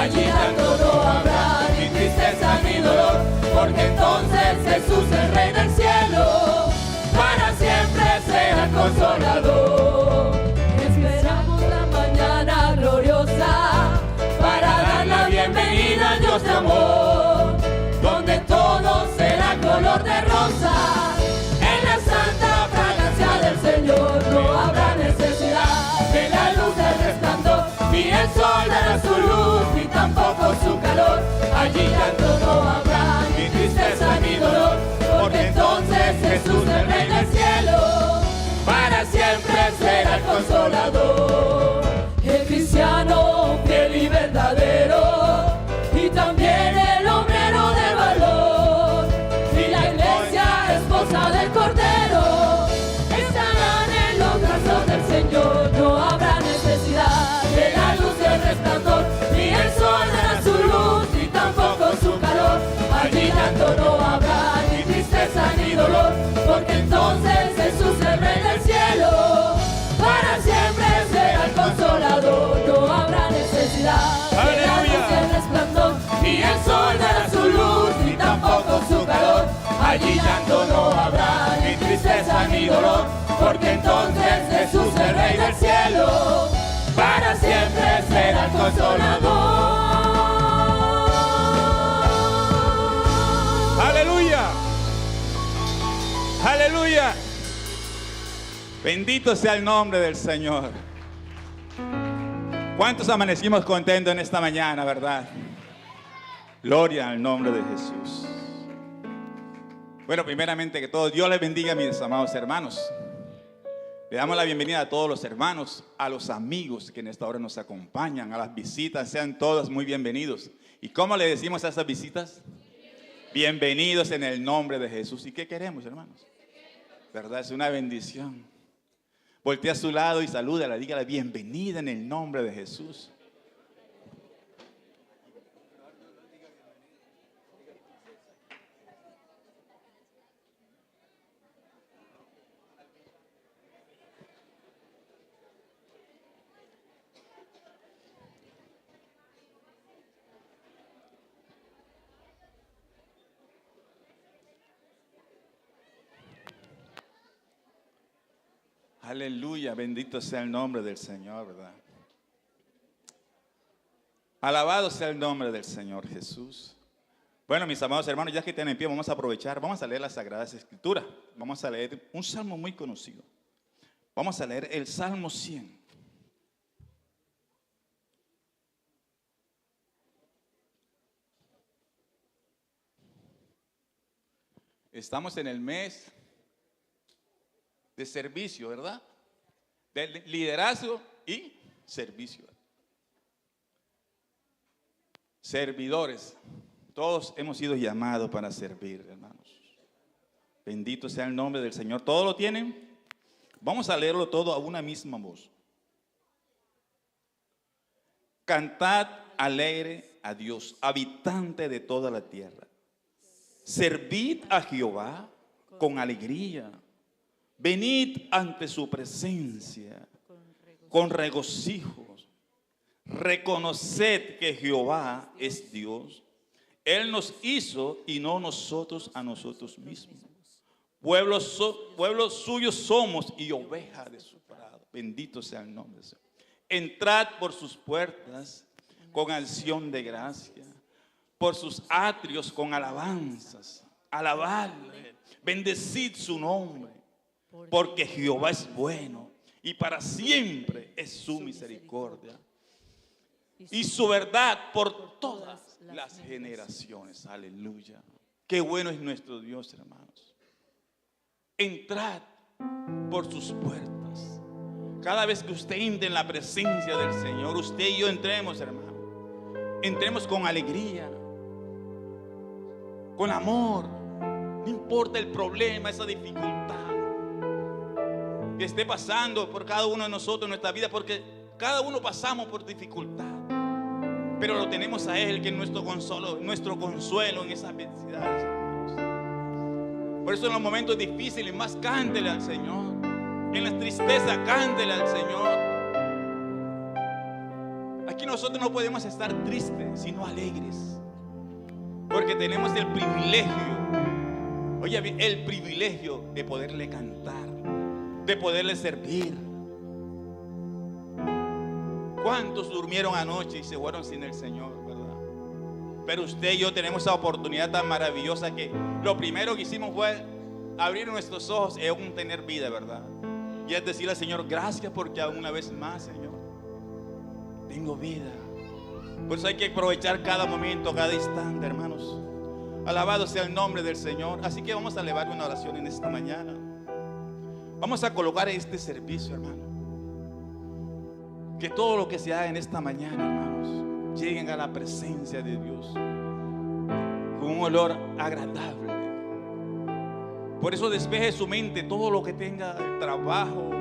Allí llanto no habrá, ni tristeza ni dolor, porque entonces Jesús, el Rey del cielo, para siempre será consolador. Esperamos la mañana gloriosa para dar la bienvenida a Dios de amor, donde todo será color de rosa. En la santa fragancia del Señor no habrá necesidad de la luz del resplandor, ni el sol dará su luz, ni tampoco su calor. Allí llanto no habrá, ni tristeza ni dolor, porque entonces Jesús, el Rey del cielo, para siempre será el consolador. El cristiano fiel y verdadero, y también el obrero de valor, y la iglesia esposa del Cordero, estarán en los brazos del Señor. No habrá necesidad de la luz del resplandor, ni el sol dará su luz, ni tampoco su calor. Allí llanto no habrá, ni tristeza ni dolor, porque entonces Jesús, el Rey del cielo, para siempre será el consolador. No habrá necesidad de la luz del resplandor, ni el sol dará su luz, ni tampoco su calor. Allí llanto no habrá, ni tristeza ni dolor, porque entonces Jesús, el Rey del cielo, para siempre será el consolador. ¡Aleluya! ¡Aleluya! Bendito sea el nombre del Señor. ¿Cuántos amanecimos contentos en esta mañana, verdad? Gloria al nombre de Jesús. Bueno, primeramente que todo, Dios les bendiga a mis amados hermanos. Le damos la bienvenida a todos los hermanos, a los amigos que en esta hora nos acompañan, a las visitas. Sean todos muy bienvenidos. ¿Y cómo le decimos a esas visitas? Bienvenidos en el nombre de Jesús. ¿Y qué queremos, hermanos? ¿Verdad? Es una bendición. Voltea a su lado y salúdala, dígale bienvenida en el nombre de Jesús. Aleluya, bendito sea el nombre del Señor, ¿verdad? Alabado sea el nombre del Señor Jesús. Bueno, mis amados hermanos, ya que están en pie, vamos a aprovechar, vamos a leer las Sagradas Escrituras. Vamos a leer un salmo muy conocido. Vamos a leer el Salmo 100. Estamos en el mes de servicio, ¿verdad? De liderazgo y servicio. Servidores. Todos hemos sido llamados para servir, hermanos. Bendito sea el nombre del Señor. ¿Todos lo tienen? Vamos a leerlo todo a una misma voz. Cantad alegre a Dios, habitante de toda la tierra. Servid a Jehová con alegría. Venid ante su presencia con regocijos. Reconoced que Jehová es Dios. Él nos hizo y no nosotros a nosotros mismos. Pueblo suyo somos y oveja de su prado. Bendito sea el nombre del Señor. Entrad por sus puertas con acción de gracia, por sus atrios con alabanzas. Alabadle, bendecid su nombre. Porque Jehová es bueno y para siempre es su misericordia y su verdad por todas las generaciones. Aleluya. Qué bueno es nuestro Dios, hermanos. Entrad por sus puertas. Cada vez que usted entre en la presencia del Señor, usted y yo entremos, hermano. Entremos con alegría, con amor. No importa el problema, esa dificultad que esté pasando por cada uno de nosotros en nuestra vida, porque cada uno pasamos por dificultad, pero lo tenemos a Él, que es nuestro consuelo en esas adversidades, hermanos. Por eso en los momentos difíciles más cántele al Señor, en la tristeza cántele al Señor. Aquí nosotros no podemos estar tristes, sino alegres. Porque tenemos el privilegio, oye bien, el privilegio de poderle cantar, de poderle servir. ¿Cuántos durmieron anoche y se fueron sin el Señor, verdad? Pero usted y yo tenemos esa oportunidad tan maravillosa que lo primero que hicimos fue abrir nuestros ojos y aún tener vida, ¿verdad? Y es decirle al Señor, gracias porque aún una vez más, Señor, tengo vida. Por eso hay que aprovechar cada momento, cada instante, hermanos. Alabado sea el nombre del Señor. Así que vamos a elevar una oración en esta mañana. Vamos a colocar este servicio, hermano. Que todo lo que se haga en esta mañana, hermanos, lleguen a la presencia de Dios con un olor agradable. Por eso despeje su mente, todo lo que tenga el trabajo,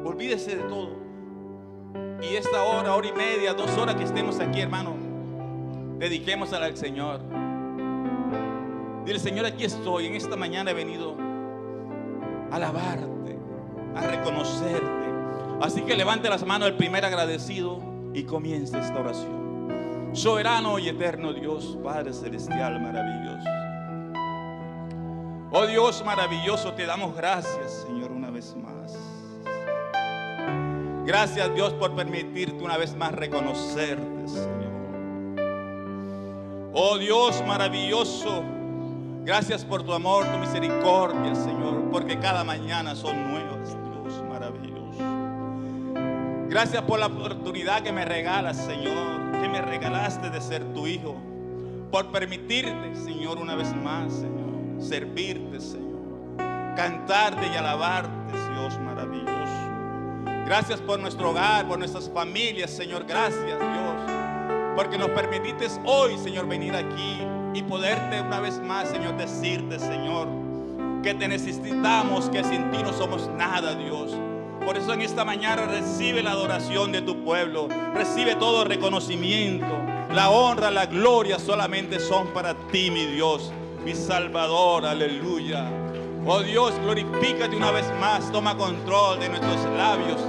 olvídese de todo. Y esta hora, hora y media, 2 horas que estemos aquí, hermano, dediquémosla al Señor. Dile, Señor, aquí estoy, en esta mañana he venido a alabarte, a reconocerte. Así que levante las manos el primer agradecido y comience esta oración. Soberano y eterno Dios, Padre celestial maravilloso. Oh Dios maravilloso, te damos gracias, Señor, una vez más. Gracias, Dios, por permitirte una vez más reconocerte, Señor. Oh Dios maravilloso, gracias por tu amor, tu misericordia, Señor, porque cada mañana son nuevas, Dios maravilloso. Gracias por la oportunidad que me regalas, Señor, que me regalaste de ser tu hijo, por permitirte, Señor, una vez más, Señor, servirte, Señor, cantarte y alabarte, Dios maravilloso. Gracias por nuestro hogar, por nuestras familias, Señor. Gracias, Dios, porque nos permitiste hoy, Señor, venir aquí y poderte una vez más, Señor, decirte, Señor, que te necesitamos, que sin ti no somos nada, Dios. Por eso en esta mañana recibe la adoración de tu pueblo, recibe todo reconocimiento, la honra, la gloria solamente son para ti, mi Dios, mi Salvador, aleluya. Oh Dios, glorifícate una vez más, toma control de nuestros labios,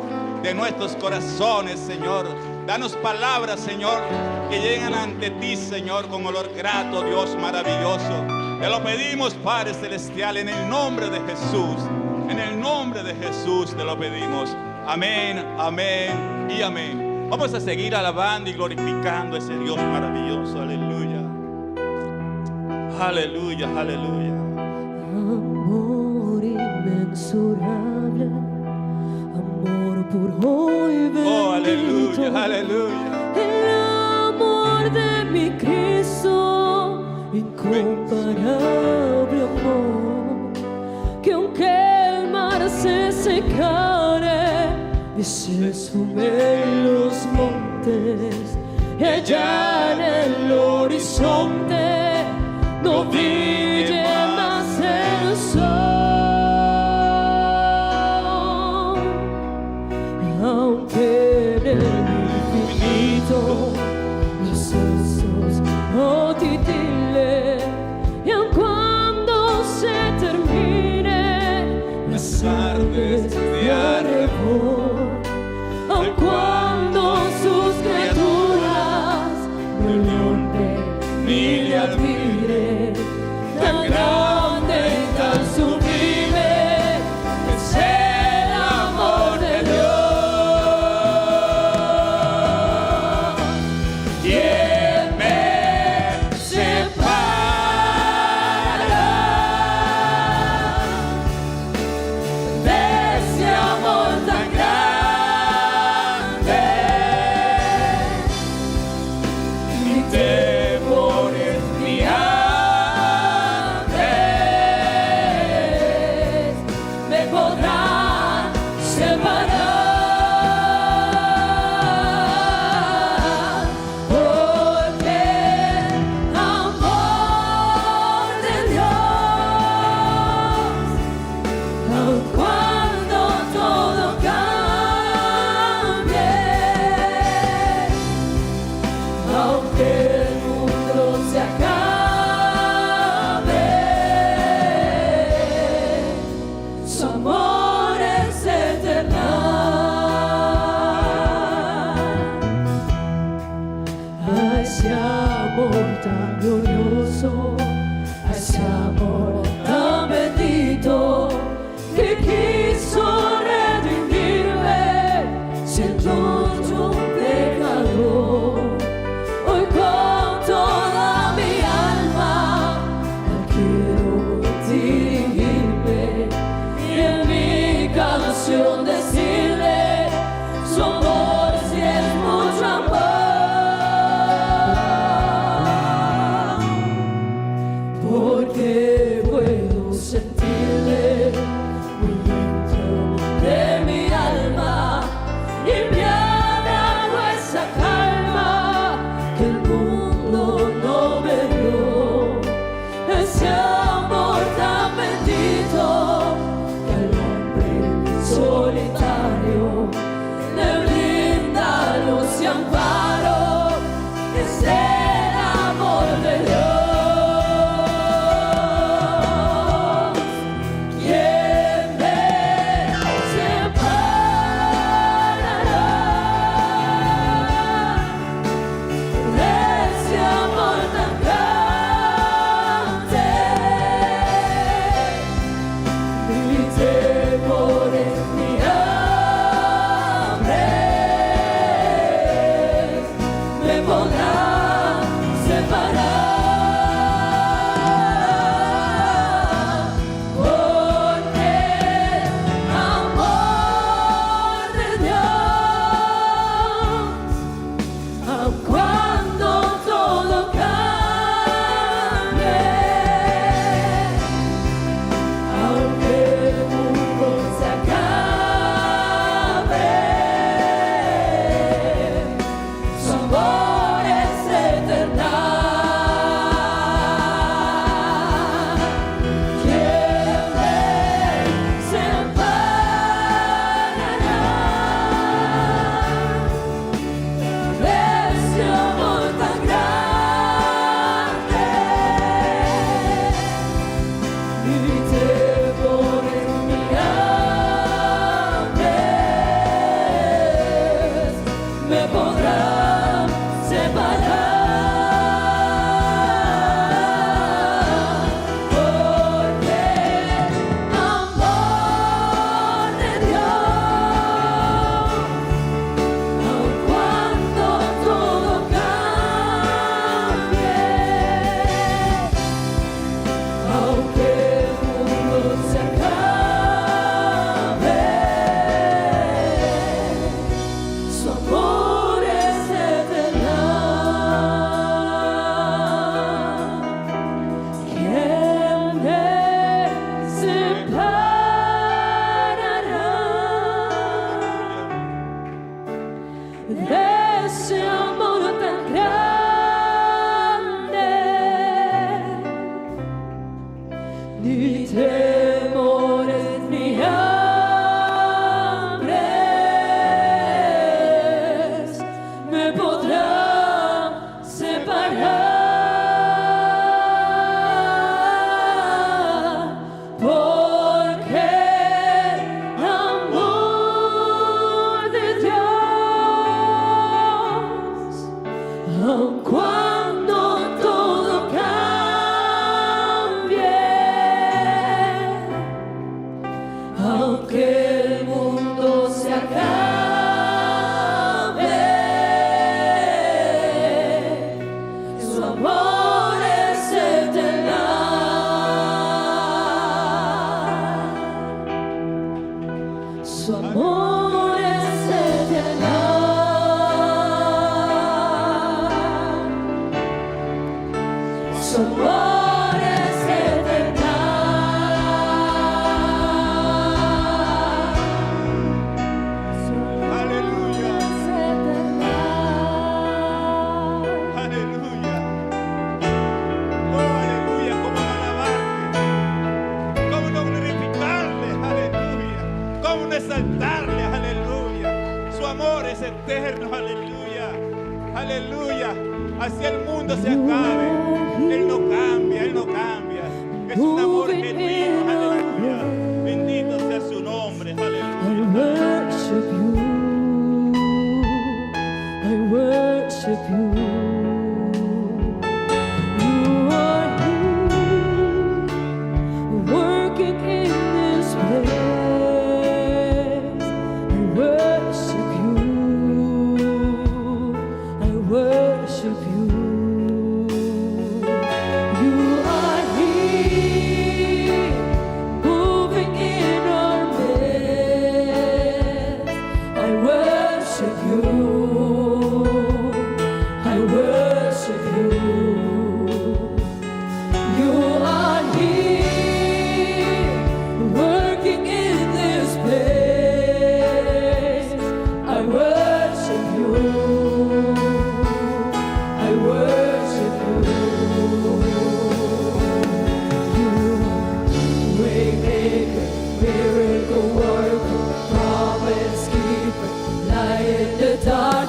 de nuestros corazones, Señor. Danos palabras, Señor, que lleguen ante ti, Señor, con olor grato, Dios maravilloso. Te lo pedimos, Padre celestial, en el nombre de Jesús. En el nombre de Jesús te lo pedimos. Amén, amén y amén. Vamos a seguir alabando y glorificando a ese Dios maravilloso. Aleluya. Aleluya, aleluya. Amor inmensurable, amor puro y bendito. Oh, aleluya, aleluya. El amor de mi Cristo, incomparable amor, que aunque el mar se secare y se sumen los montes, y allá en el horizonte no brille más el sol, aunque en el infinito los astros no titilen, y aun cuando se termine las tardes de arrebol, aun cuando sus criaturas no le honren ni le admiren, tan grande y tan sublime es el amor de Dios. amparo es el amor de Dios. ¿Quién me separará de ese amor tan grande? Ni temores ni hambres me podrán separar, porque el amor de Dios, aun cuando todo cambie, aunque el mundo se acabe, su amor es eterno. ¿Quién me separará de ese amor tan grande? Ni temores ni hambres me podrán separar, porque el amor de Dios, aun cuando todo cambie, aunque el mundo se acabe, su amor es eterno. ¿Quién me separará de ese amor tan grande? Ni temores ni hambres me podrán separar, porque el amor de Dios, aun cuando todo cambie, aunque el mundo se acabe, su amor es eterno. Su amor es eterno. Su amor es eterno. Aleluya. Es eterno. Aleluya. Oh, aleluya. Cómo no alabarte. Cómo no glorificarle. Aleluya. Cómo no exaltarle. Aleluya. Su amor es eterno. Aleluya. Aleluya. Así el mundo se acabe. Él no cambia. Él no cambia. Es un amor genuino. Aleluya. Bendito sea su nombre. I Aleluya. worship you. I worship you. You are here, working in this place. I worship you. I worship you. You are here, moving in our midst. I worship you. I worship you. You are here, working in this place. I worship you. I worship you. You waymaker, miracle worker, promise keeper, light in the dark.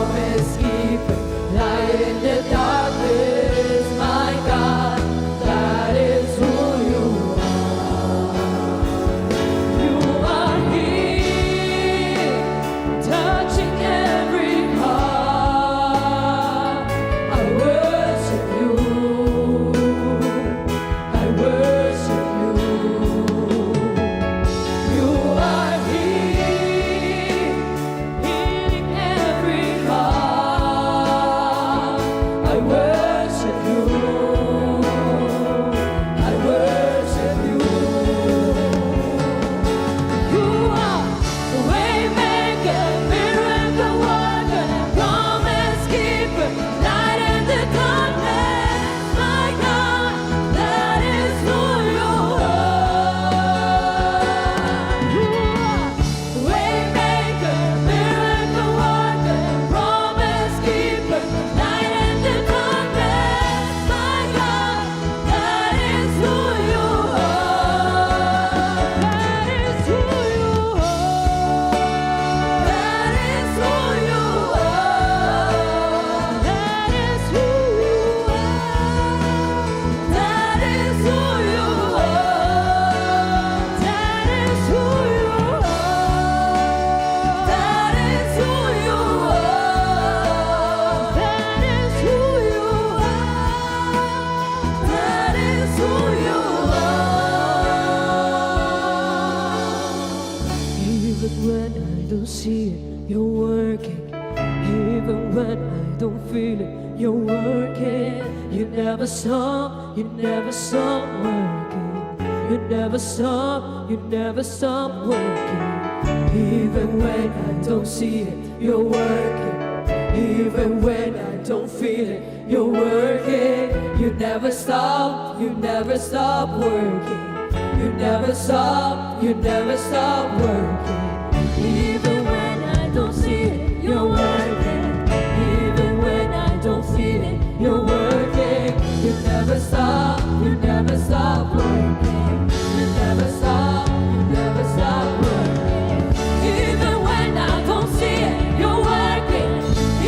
promise keeper, light in the darkness, my God, that is who you are. You are here, touching every heart. I worship you, I worship you. You are here, healing every heart. I worship you, I worship you. You are the waymaker, miracle worker, promise keeper, light in the darkness. My God, that is who you are. You are the waymaker, miracle worker, promise keeper, light in the darkness. My God, that is who you are. That is who you are. That is who you are. That is who you are. That is who you are. That is who you are. That is who you are. That is who you are. That is who you are. Even when I don't see it, you're working. Even when I don't feel it, you're working. You never stop, you never stop working. You never stop, you never stop working. Even when I don't see it, you're working. Even when I don't feel it, you're working. You never stop, you never stop working. You never stop, you never stop working. Even when I don't see it, you're working. Even when I don't feel it, you're working. You never stop, you never stop working. You never stop, you never stop working. Even when I don't see it, you're working.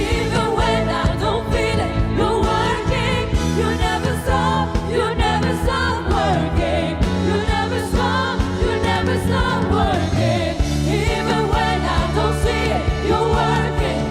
Even when I don't feel it, you're working. You never stop, you never stop working. You never stop, you never stop working. Even when I don't see it, you're working.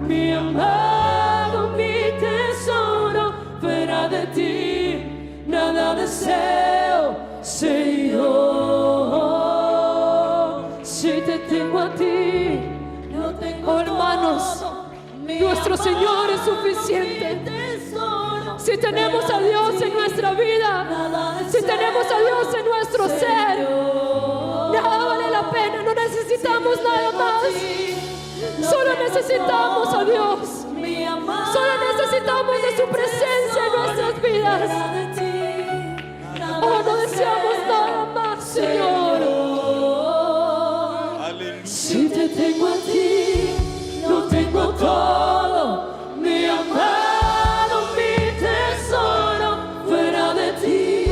mi amado, mi tesoro, fuera de ti nada deseo, Señor. Si te tengo a ti, no tengo oh, hermanos, nuestro Señor es suficiente. Si tenemos a Dios en nuestra vida, si tenemos a Dios en nuestro ser, nada vale la pena, no necesitamos nada más. Solo necesitamos a Dios. Solo necesitamos de su presencia en nuestras vidas. Oh, no deseamos nada más, Señor. Si te tengo a ti, no tengo todo, mi amado, mi tesoro, fuera de ti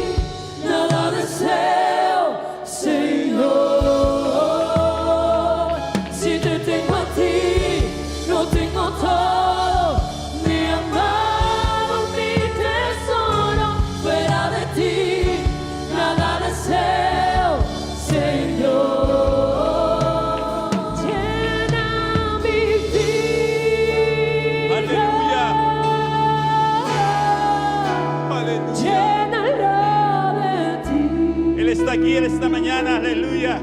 nada deseo, Señor. Si te tengo a ti, no tengo todo, mi amado, mi tesoro, fuera de ti nada deseo, Señor. Él está aquí en esta mañana, aleluya.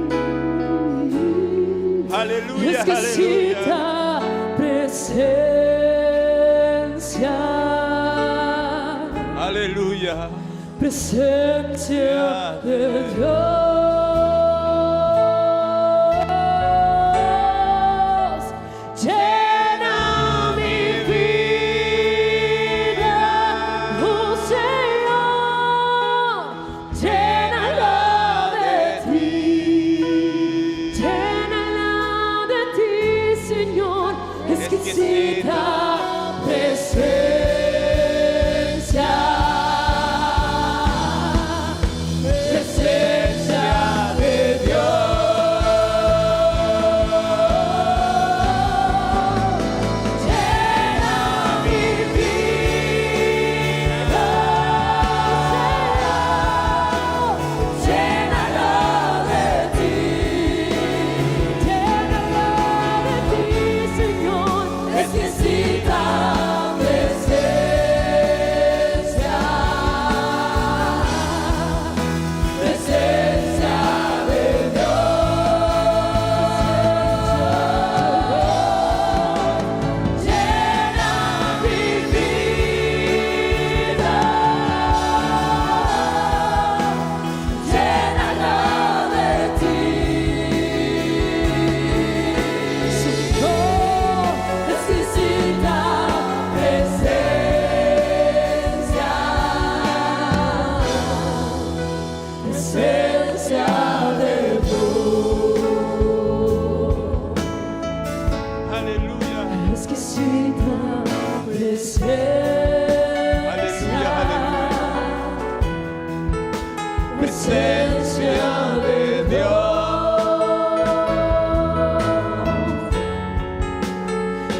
Aleluya, Necesita presencia. Aleluya. Presencia de Dios. Llena mi vida, oh Señor. Llénala de ti. Llénala de ti, Señor. Exquisita presencia. Presencia de Dios,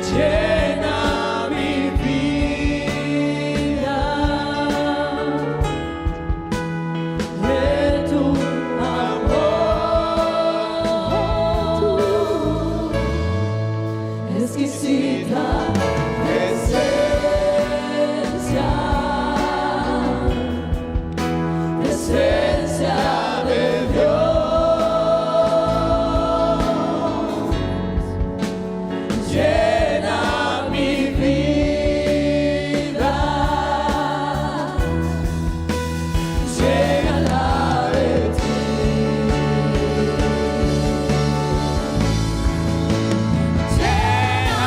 llena mi vida de tu amor, exquisita presencia. Presencia de Dios, llena mi vida, llénala de ti. Llena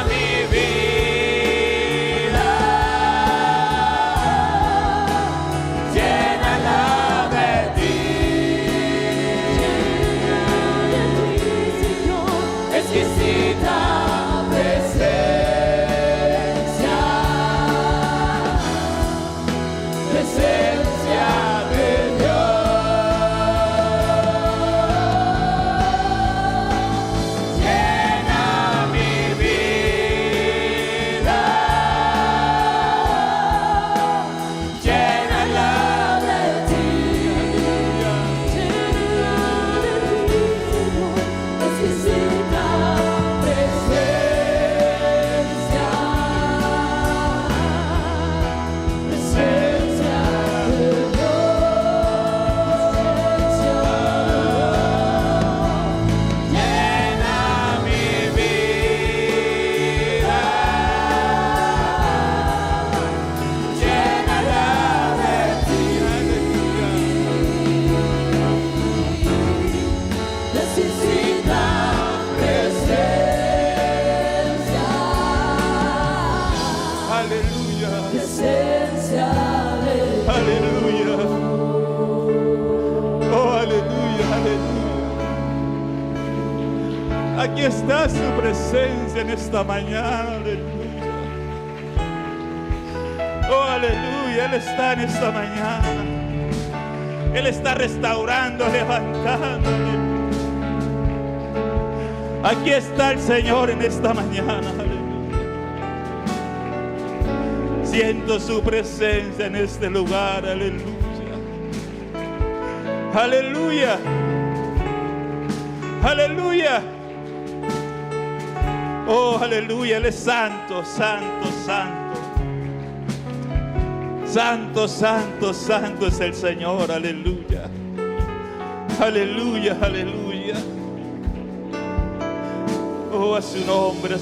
mi vida, llénala de ti. Exquisita presencia, presencia de Dios, llena mi vida, llénala de ti. Exquisita presencia. Aquí está su presencia en esta mañana. Aleluya. Oh, aleluya. Él está en esta mañana. Él está restaurando, levantando. Aquí está el Señor en esta mañana. Aleluya. Siento su presencia en este lugar. Aleluya. Aleluya. Aleluya. Oh, aleluya. Él es santo, santo, santo. Santo, santo, santo es el Señor. Aleluya. Aleluya, aleluya. Oh, a su nombre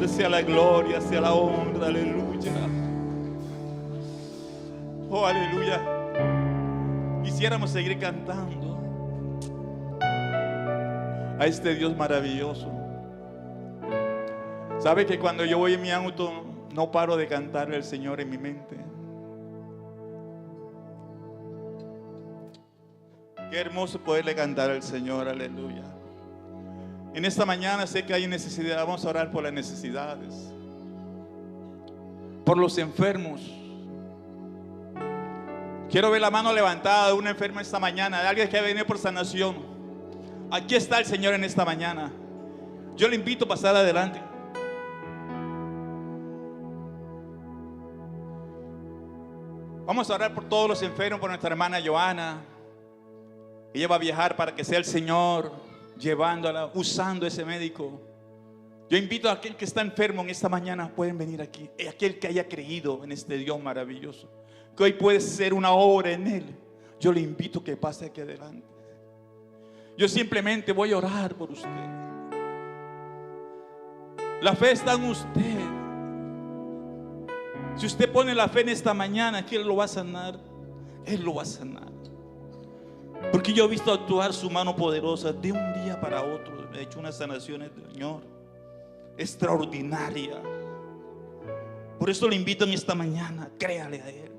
sea la gloria, sea la honra. Aleluya. Oh, aleluya. Quisiéramos seguir cantando a este Dios maravilloso. ¿Sabe que cuando yo voy en mi auto no paro de cantarle al Señor en mi mente? Qué hermoso poderle cantar al Señor, aleluya. En esta mañana sé que hay necesidad, vamos a orar por las necesidades, por los enfermos. Quiero ver la mano levantada de una enferma esta mañana, de alguien que ha venido por sanación. Aquí está el Señor en esta mañana. Yo le invito a pasar adelante. Vamos a orar por todos los enfermos, por nuestra hermana Joana. Ella va a viajar para que sea el Señor llevándola, usando ese médico. Yo invito a aquel que está enfermo en esta mañana, pueden venir aquí. Aquel que haya creído en este Dios maravilloso, que hoy puede ser una obra en Él. Yo le invito a que pase aquí adelante. Yo simplemente voy a orar por usted. La fe está en usted. Si usted pone la fe en esta mañana, que Él lo va a sanar. Él lo va a sanar. Porque yo he visto actuar su mano poderosa de un día para otro. He hecho unas sanaciones, Señor, extraordinaria. Por eso le invito en esta mañana, créale a Él.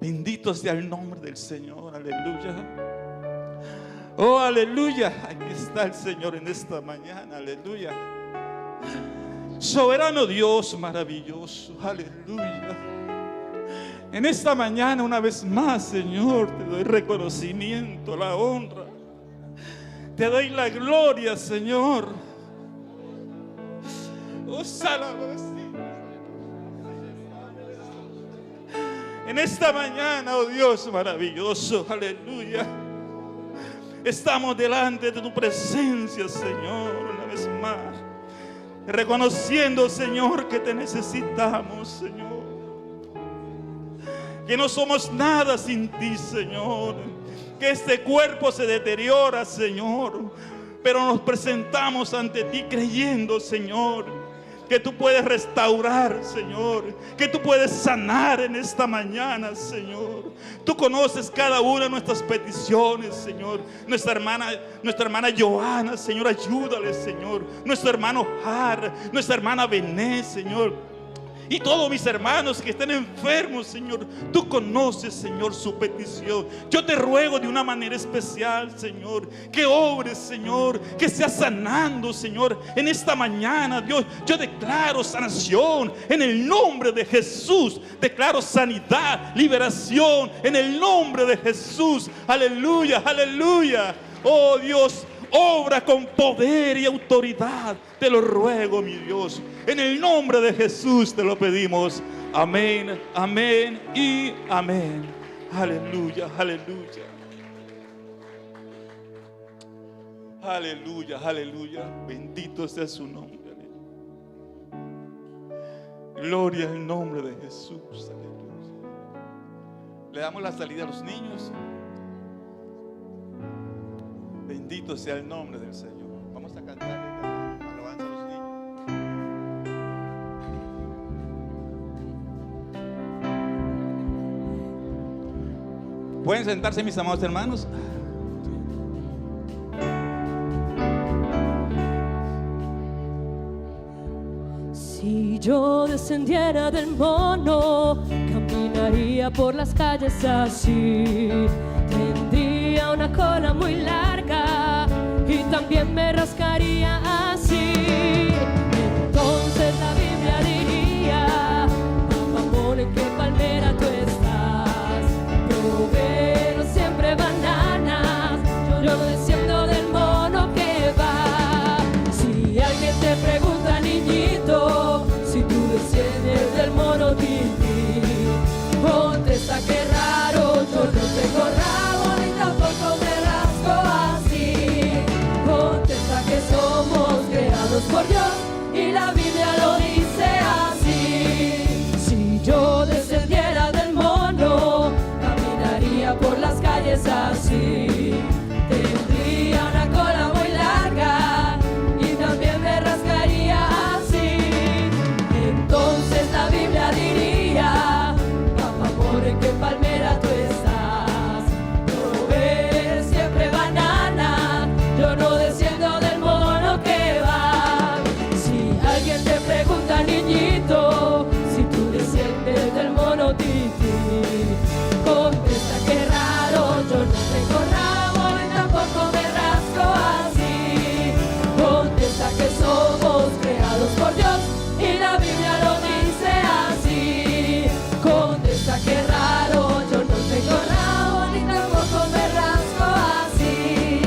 Bendito sea el nombre del Señor, aleluya. Oh, aleluya. Aquí está el Señor en esta mañana, aleluya. Soberano Dios maravilloso, aleluya. En esta mañana una vez más, Señor, te doy reconocimiento, la honra. Te doy la gloria, Señor. Oh, salabas. En esta mañana, oh Dios maravilloso, aleluya. Estamos delante de tu presencia, Señor, una vez más. Reconociendo, Señor, que te necesitamos, Señor. Que no somos nada sin ti, Señor. Que este cuerpo se deteriora, Señor. Pero nos presentamos ante ti creyendo, Señor, que tú puedes restaurar, Señor. Que tú puedes sanar en esta mañana, Señor. Tú conoces cada una de nuestras peticiones, Señor. Nuestra hermana Joana, Señor, ayúdale, Señor. Nuestro hermano Har, nuestra hermana Bené, Señor. Y todos mis hermanos que estén enfermos, Señor, tú conoces, Señor, su petición. Yo te ruego de una manera especial, Señor, que obres, Señor, que seas sanando, Señor, en esta mañana, Dios. Yo declaro sanación en el nombre de Jesús. Declaro sanidad, liberación en el nombre de Jesús. Aleluya, aleluya. Oh Dios, obra con poder y autoridad. Te lo ruego, mi Dios. En el nombre de Jesús te lo pedimos. Amén, amén y amén. Aleluya, aleluya. Aleluya, aleluya. Bendito sea su nombre. Gloria al nombre de Jesús. Aleluya. Le damos la salida a los niños. Bendito sea el nombre del Señor. Vamos a cantar alabanza a los niños. ¿Pueden sentarse, mis amados hermanos? Si yo descendiera del mono, caminaría por las calles así. Tendría una cola muy larga y y también me rascaría así. Entonces la Biblia diría: amor, ¿en qué palmera tú estás? Proveo siempre bananas, yo no desciendo del mono que va. Si alguien te pregunta, niñito, si tú desciendes del mono tití, contesta que raro, yo no tengo rabo ni tampoco me rasco así. Contesta que somos creados por Dios y la Biblia lo dice así. Si yo descendiera del mono, caminaría por las calles así. Tendría una cola muy larga y también me rascaría así. Entonces la Biblia diría: amor, ¿en qué palmera tú estás? Provee siempre banana, yo no desciendo del mono que va. Si alguien te pregunta, niñito, si tú desciendes del mono tití, contesta que raro, yo no tengo rabo y tampoco me rasco así. Contesta que somos creados por Dios y la Biblia lo dice así. Contesta que raro, yo no tengo rabo ni tampoco me rasco así.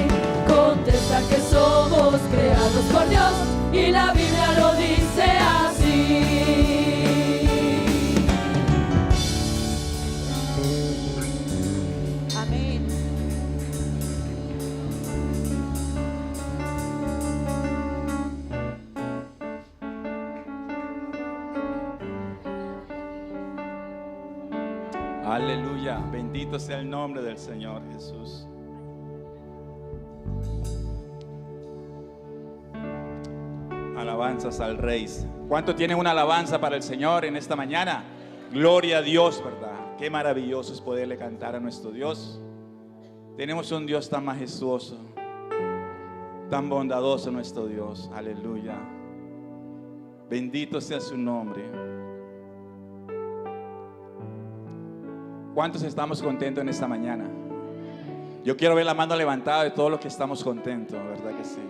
Contesta que somos creados por Dios y la Biblia lo dice así. Amén. Aleluya, bendito sea el nombre del Señor Jesús. Alabanzas al Rey. ¿Cuánto tienen una alabanza para el Señor en esta mañana? Gloria a Dios, ¿verdad? Qué maravilloso es poderle cantar a nuestro Dios. Tenemos un Dios tan majestuoso, tan bondadoso nuestro Dios. Aleluya. Bendito sea su nombre. ¿Cuántos estamos contentos en esta mañana? Yo quiero ver la mano levantada de todos los que estamos contentos, ¿verdad que sí?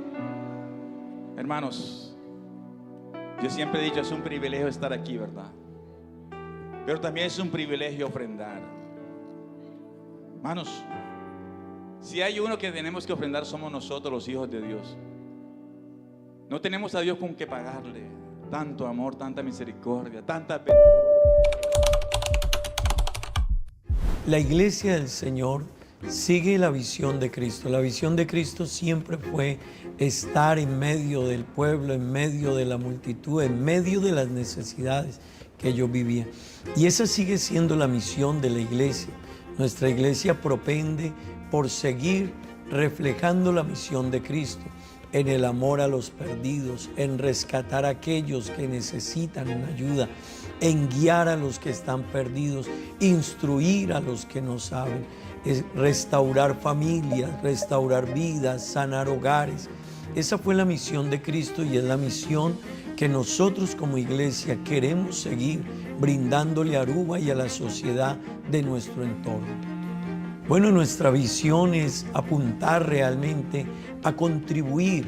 Hermanos, yo siempre he dicho, es un privilegio estar aquí, ¿verdad? Pero también es un privilegio ofrendar. Hermanos, si hay uno que tenemos que ofrendar, somos nosotros, los hijos de Dios. No tenemos a Dios con que pagarle tanto amor, tanta misericordia, tanta bendición. La iglesia del Señor sigue la visión de Cristo. La visión de Cristo siempre fue estar en medio del pueblo, en medio de la multitud, en medio de las necesidades que ellos vivían. Y esa sigue siendo la misión de la iglesia. Nuestra iglesia propende por seguir reflejando la misión de Cristo en el amor a los perdidos, en rescatar a aquellos que necesitan una ayuda, en guiar a los que están perdidos, instruir a los que no saben, restaurar familias, restaurar vidas, sanar hogares. Esa fue la misión de Cristo y es la misión que nosotros como iglesia queremos seguir brindándole a Aruba y a la sociedad de nuestro entorno. Bueno, nuestra visión es apuntar realmente a contribuir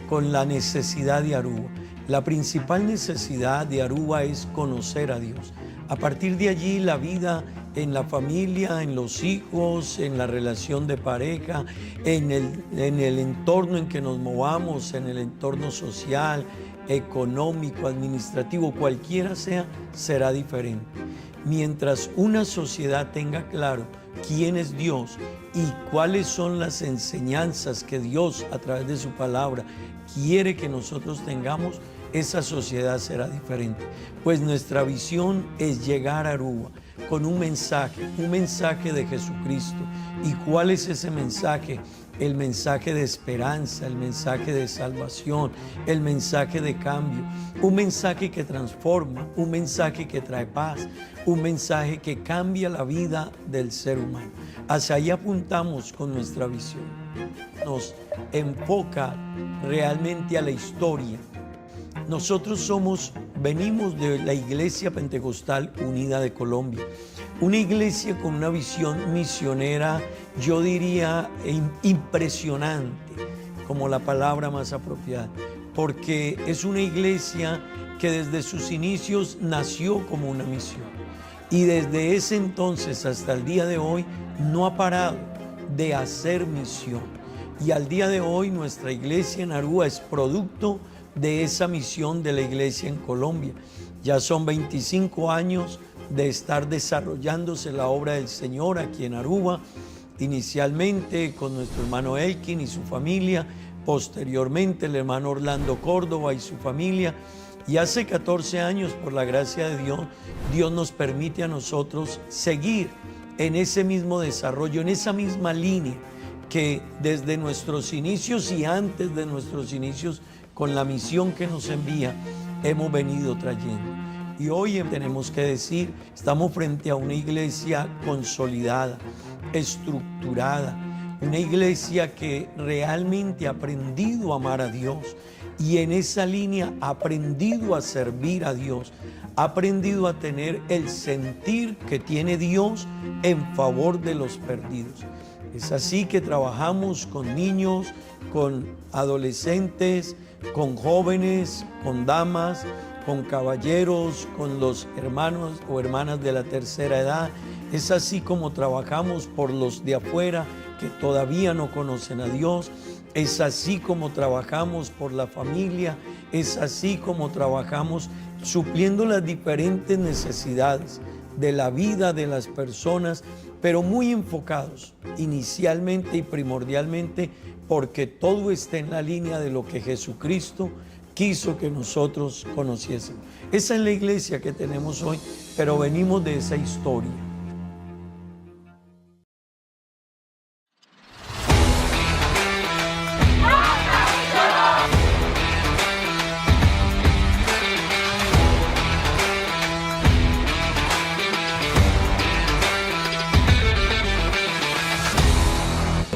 con la necesidad de Aruba. La principal necesidad de Aruba es conocer a Dios. A partir de allí, la vida en la familia, en los hijos, en la relación de pareja, en el entorno en que nos movamos, en el entorno social, económico, administrativo, cualquiera sea, será diferente. Mientras una sociedad tenga claro quién es Dios y cuáles son las enseñanzas que Dios a través de su palabra quiere que nosotros tengamos, esa sociedad será diferente. Pues nuestra visión es llegar a Aruba con un mensaje de Jesucristo. ¿Y cuál es ese mensaje? El mensaje de esperanza, el mensaje de salvación, el mensaje de cambio, un mensaje que transforma, un mensaje que trae paz, un mensaje que cambia la vida del ser humano. Hacia ahí apuntamos con nuestra visión. Nos enfoca realmente a la historia. Nosotros venimos de la Iglesia Pentecostal Unida de Colombia, una iglesia con una visión misionera, yo diría, impresionante, como la palabra más apropiada, porque es una iglesia que desde sus inicios nació como una misión y desde ese entonces hasta el día de hoy no ha parado de hacer misión. Y al día de hoy nuestra iglesia en Aruba es producto de esa misión de la iglesia en Colombia. Ya son 25 años de estar desarrollándose la obra del Señor aquí en Aruba, inicialmente con nuestro hermano Elkin y su familia, posteriormente el hermano Orlando Córdoba y su familia, y hace 14 años, por la gracia de Dios, Dios nos permite a nosotros seguir en ese mismo desarrollo, en esa misma línea que desde nuestros inicios y antes de nuestros inicios, con la misión que nos envía, hemos venido trayendo. Y hoy tenemos que decir, estamos frente a una iglesia consolidada, estructurada, una iglesia que realmente ha aprendido a amar a Dios y en esa línea ha aprendido a servir a Dios, ha aprendido a tener el sentir que tiene Dios en favor de los perdidos. Es así que trabajamos con niños, con adolescentes, con jóvenes, con damas, con caballeros, con los hermanos o hermanas de la tercera edad. Es así como trabajamos por los de afuera que todavía no conocen a Dios. Es así como trabajamos por la familia. Es así como trabajamos supliendo las diferentes necesidades de la vida de las personas, pero muy enfocados inicialmente y primordialmente porque todo está en la línea de lo que Jesucristo quiso que nosotros conociésemos. Esa es la iglesia que tenemos hoy, pero venimos de esa historia.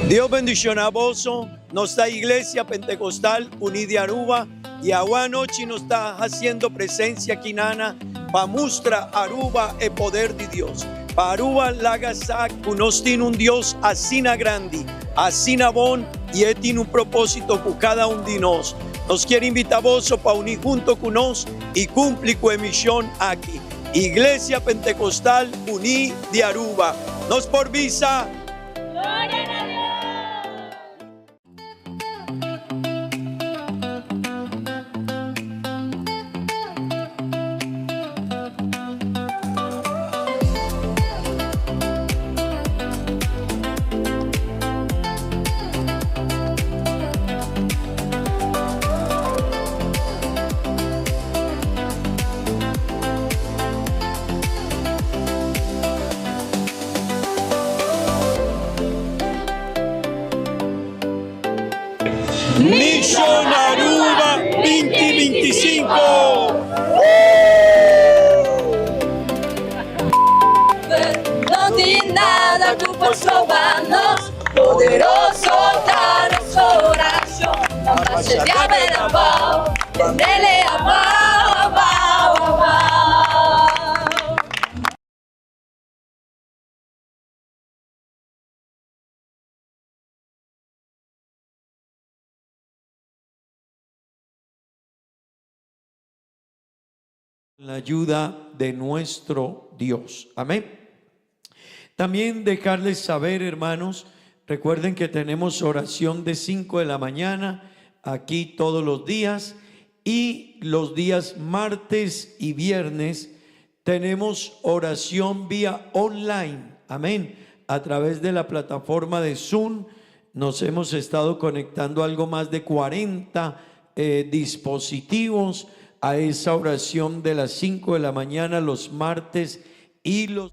Dios bendicionar vos, nuestra iglesia pentecostal unida de Aruba y agua noche nos está haciendo presencia aquí nana para mostrar Aruba el poder de Dios. Para Aruba lagasak nos tiene un Dios así grande, así bon y él tiene un propósito con cada uno de nosotros. Nos quiere invitar vos para unir junto con nosotros y cumplir con misión aquí. Iglesia Pentecostal unida de Aruba. Nos por visa. Mission Aruba 2025. No tiene nada que puedes robarnos, poderoso danos oración. Vamos a ver abajo, tendele abajo, abajo, abajo. La ayuda de nuestro Dios. Amén. También dejarles saber, hermanos, recuerden que tenemos oración de 5 de la mañana aquí todos los días y los días martes y viernes tenemos oración vía online. Amén. A través de la plataforma de Zoom nos hemos estado conectando algo más de 40 dispositivos a esa oración de las 5 de la mañana los martes y los...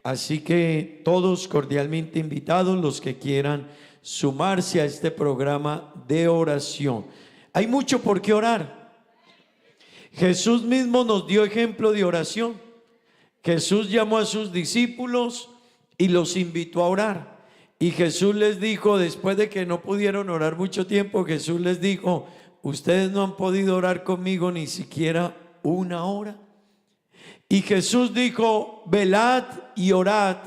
Así que todos cordialmente invitados los que quieran sumarse a este programa de oración. Hay mucho por qué orar. Jesús mismo nos dio ejemplo de oración. Jesús llamó a sus discípulos y los invitó a orar. Y Jesús les dijo, después de que no pudieron orar mucho tiempo, Jesús les dijo: ustedes no han podido orar conmigo ni siquiera una hora. Y Jesús dijo: velad y orad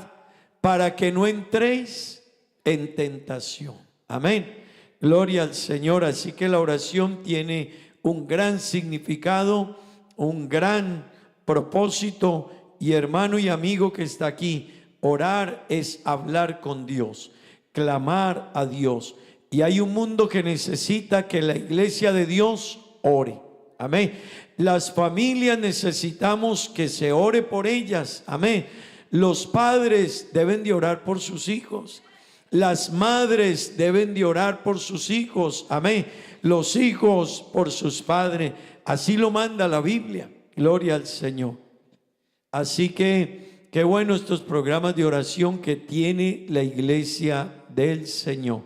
para que no entréis en tentación. Amén. Gloria al Señor. Así que la oración tiene un gran significado, un gran propósito. Y hermano y amigo que está aquí, orar es hablar con Dios, clamar a Dios. Y hay un mundo que necesita que la iglesia de Dios ore. Amén. Las familias necesitamos que se ore por ellas. Amén. Los padres deben de orar por sus hijos. Las madres deben de orar por sus hijos. Amén. Los hijos por sus padres. Así lo manda la Biblia. Gloria al Señor. Así que qué bueno estos programas de oración que tiene la iglesia del Señor.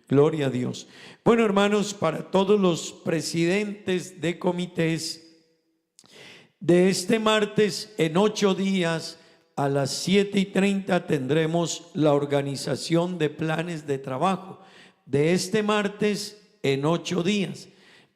Gloria a Dios. Bueno, hermanos, para todos los presidentes de comités, de este martes en 8 días a las 7:30 tendremos la organización de planes de trabajo. De este martes en 8 días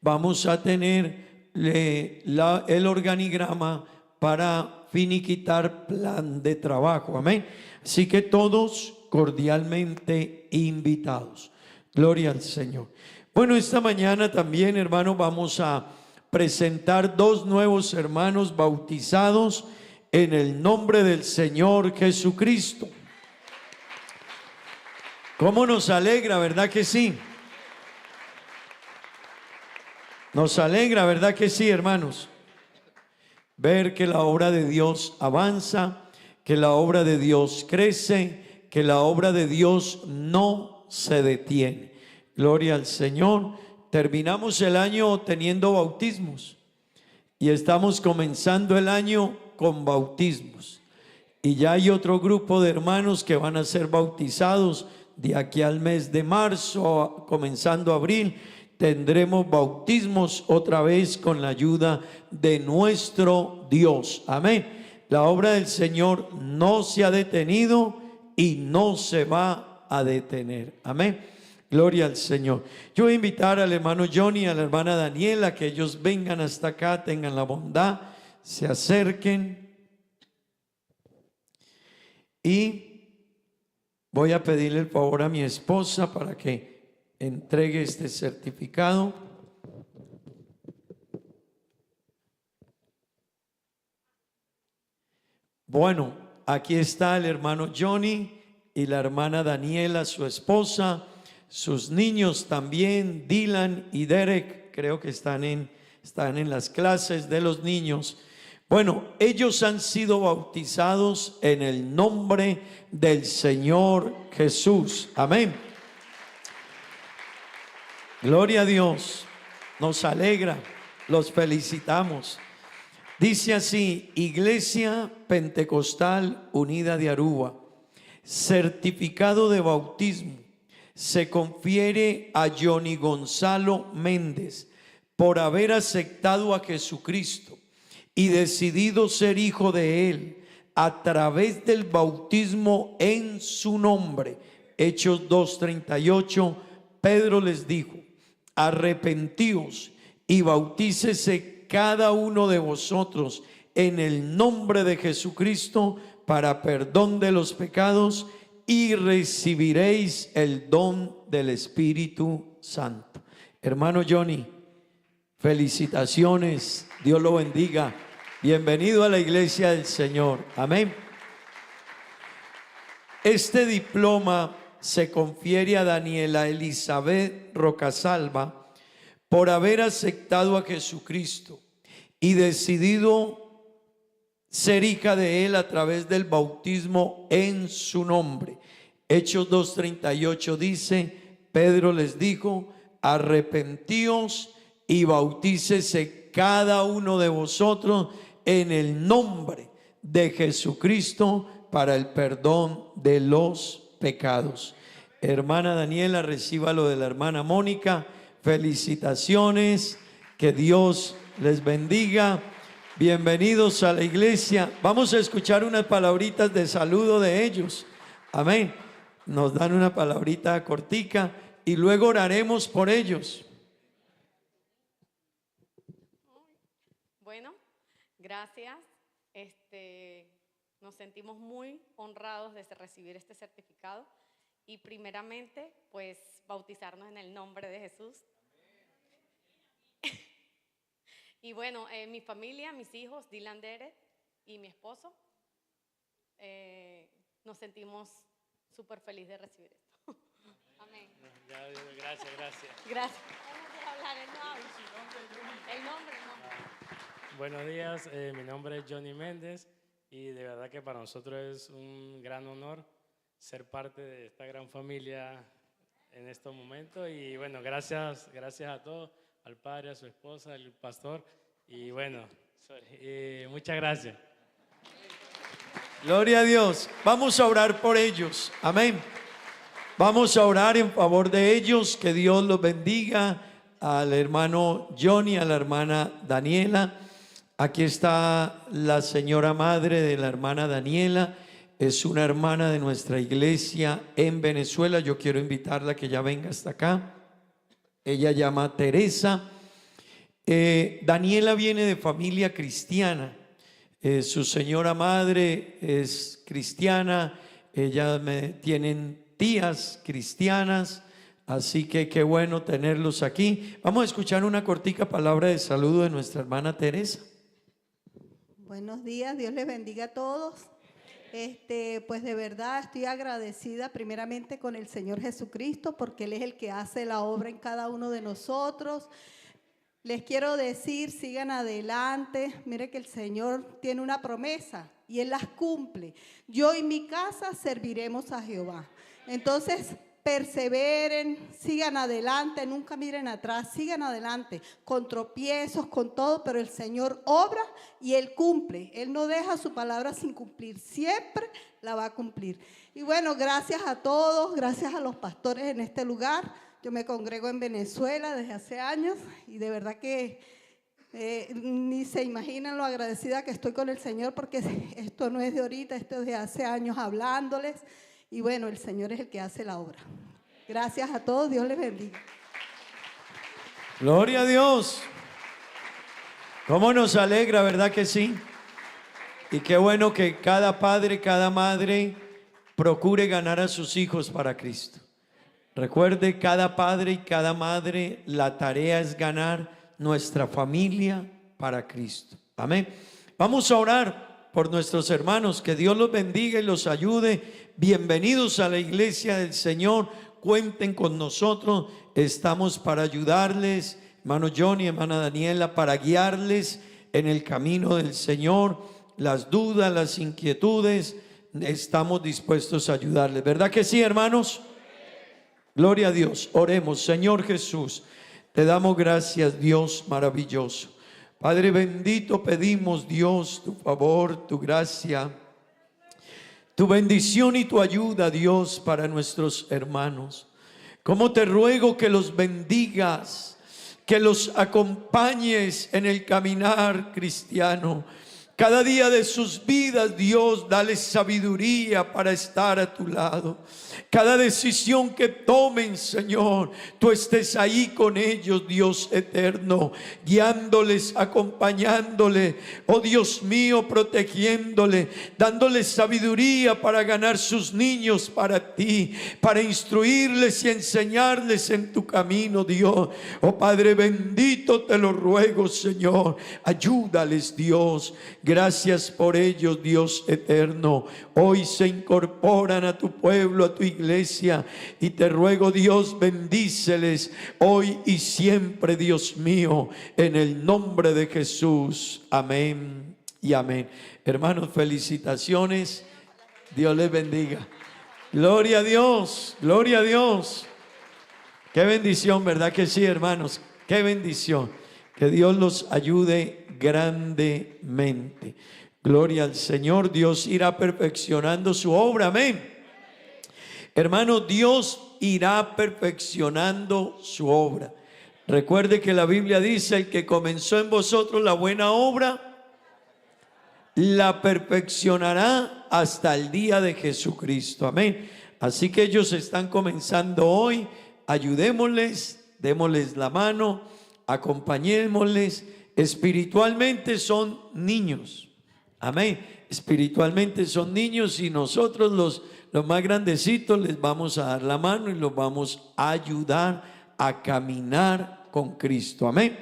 vamos a tener el organigrama para finiquitar plan de trabajo. Amén. Así que todos cordialmente invitados. Gloria al Señor. Bueno, esta mañana también, hermano, vamos a presentar 2 nuevos hermanos bautizados en el nombre del Señor Jesucristo. ¿Cómo nos alegra, verdad que sí? Nos alegra, verdad que sí, hermanos, ver que la obra de Dios avanza, que la obra de Dios crece, que la obra de Dios no se detiene. Gloria al Señor. Terminamos el año teniendo bautismos y estamos comenzando el año con bautismos. Y ya hay otro grupo de hermanos que van a ser bautizados de aquí al mes de marzo, comenzando abril. Tendremos bautismos otra vez con la ayuda de nuestro Dios. Amén. La obra del Señor no se ha detenido y no se va a detener. Amén. Gloria al Señor. Yo voy a invitar al hermano Johnny y a la hermana Daniela que ellos vengan hasta acá, tengan la bondad, se acerquen. Y voy a pedirle el favor a mi esposa para que entregue este certificado. Bueno, aquí está el hermano Johnny y la hermana Daniela, su esposa. Sus niños también, Dylan y Derek, creo que están en las clases de los niños. Bueno, ellos han sido bautizados en el nombre del Señor Jesús. Amén. Gloria a Dios. Nos alegra, los felicitamos. Dice así: Iglesia Pentecostal Unida de Aruba, certificado de bautismo se confiere a Johnny Gonzalo Méndez por haber aceptado a Jesucristo y decidido ser hijo de Él a través del bautismo en su nombre. Hechos 2:38. Pedro les dijo: arrepentíos y bautícese cada uno de vosotros en el nombre de Jesucristo para perdón de los pecados, y recibiréis el don del Espíritu Santo. Hermano Johnny, felicitaciones, Dios lo bendiga. Bienvenido a la iglesia del Señor. Amén. Este diploma se confiere a Daniela Elizabeth Rocasalva por haber aceptado a Jesucristo y decidido ser hija de Él a través del bautismo en su nombre. Hechos 2:38 dice: Pedro les dijo: arrepentíos y bautícese cada uno de vosotros en el nombre de Jesucristo para el perdón de los pecados. Hermana Daniela, reciba lo de la hermana Mónica. Felicitaciones, que Dios les bendiga. Bienvenidos a la iglesia. Vamos a escuchar unas palabritas de saludo de ellos. Amén. Nos dan una palabrita cortica y luego oraremos por ellos. Bueno, gracias. Nos sentimos muy honrados de recibir este certificado y primeramente, pues, bautizarnos en el nombre de Jesús. Y bueno, mi familia, mis hijos, Dylan Deret y mi esposo, nos sentimos súper felices de recibir esto. Amén. Gracias. Gracias. Vamos a hablar, él no habla. El nombre. Buenos días, mi nombre es Johnny Méndez y de verdad que para nosotros es un gran honor ser parte de esta gran familia en estos momentos. Y bueno, gracias a todos, al padre, a su esposa, al pastor. Y bueno, muchas gracias. Gloria a Dios. Vamos a orar por ellos. Amén. Vamos a orar en favor de ellos. Que Dios los bendiga. Al hermano Johnny, a la hermana Daniela. Aquí está la señora madre de la hermana Daniela. Es una hermana de nuestra iglesia en Venezuela. Yo quiero invitarla a que ya venga hasta acá. Ella llama Teresa. Daniela viene de familia cristiana. Su señora madre es cristiana. Tienen tías cristianas. Así que qué bueno tenerlos aquí. Vamos a escuchar una cortica palabra de saludo de nuestra hermana Teresa. Buenos días, Dios les bendiga a todos. Pues de verdad estoy agradecida primeramente con el Señor Jesucristo porque Él es el que hace la obra en cada uno de nosotros. Les quiero decir, sigan adelante. Mire que el Señor tiene una promesa y Él las cumple. Yo y mi casa serviremos a Jehová. Entonces, perseveren, sigan adelante, nunca miren atrás, sigan adelante, con tropiezos, con todo, pero el Señor obra y Él cumple. Él no deja su palabra sin cumplir, siempre la va a cumplir. Y bueno, gracias a todos, gracias a los pastores en este lugar. Yo me congrego en Venezuela desde hace años y de verdad que ni se imaginan lo agradecida que estoy con el Señor porque esto no es de ahorita, esto es de hace años hablándoles. Y bueno, el Señor es el que hace la obra. Gracias a todos, Dios les bendiga. Gloria a Dios. ¿Cómo nos alegra, verdad que sí? Y qué bueno que cada padre, cada madre procure ganar a sus hijos para Cristo. Recuerde, cada padre y cada madre, la tarea es ganar nuestra familia para Cristo. Amén. Vamos a orar por nuestros hermanos, que Dios los bendiga y los ayude. Bienvenidos a la iglesia del Señor. Cuenten con nosotros, estamos para ayudarles, hermano Johnny, hermana Daniela, para guiarles en el camino del Señor. Las dudas, las inquietudes, estamos dispuestos a ayudarles. ¿Verdad que sí, hermanos? Gloria a Dios. Oremos. Señor Jesús, te damos gracias, Dios maravilloso. Padre bendito, pedimos, Dios, tu favor, tu gracia, tu bendición y tu ayuda, Dios, para nuestros hermanos. Como te ruego que los bendigas, que los acompañes en el caminar cristiano. Cada día de sus vidas, Dios, dale sabiduría para estar a tu lado. Cada decisión que tomen, Señor, tú estés ahí con ellos, Dios eterno, guiándoles, acompañándoles, oh Dios mío, protegiéndole, dándoles sabiduría para ganar sus niños para ti, para instruirles y enseñarles en tu camino, Dios. Oh Padre bendito, te lo ruego, Señor, ayúdales, Dios. Gracias por ellos, Dios eterno. Hoy se incorporan a tu pueblo, a tu iglesia, y te ruego, Dios, bendíceles hoy y siempre, Dios mío, en el nombre de Jesús. Amén y amén. Hermanos, felicitaciones. Dios les bendiga. Gloria a Dios, gloria a Dios. Qué bendición, ¿verdad que sí, hermanos? Qué bendición. Que Dios los ayude grandemente. Gloria al Señor. Dios irá perfeccionando su obra. Amén. Hermano, Dios irá perfeccionando su obra. Recuerde que la Biblia dice: el que comenzó en vosotros la buena obra, la perfeccionará hasta el día de Jesucristo. Amén. Así que ellos están comenzando hoy. Ayudémosles, démosles la mano, acompañémosles. Espiritualmente son niños. Amén. Espiritualmente son niños y nosotros los más grandecitos les vamos a dar la mano y los vamos a ayudar a caminar con Cristo. Amén.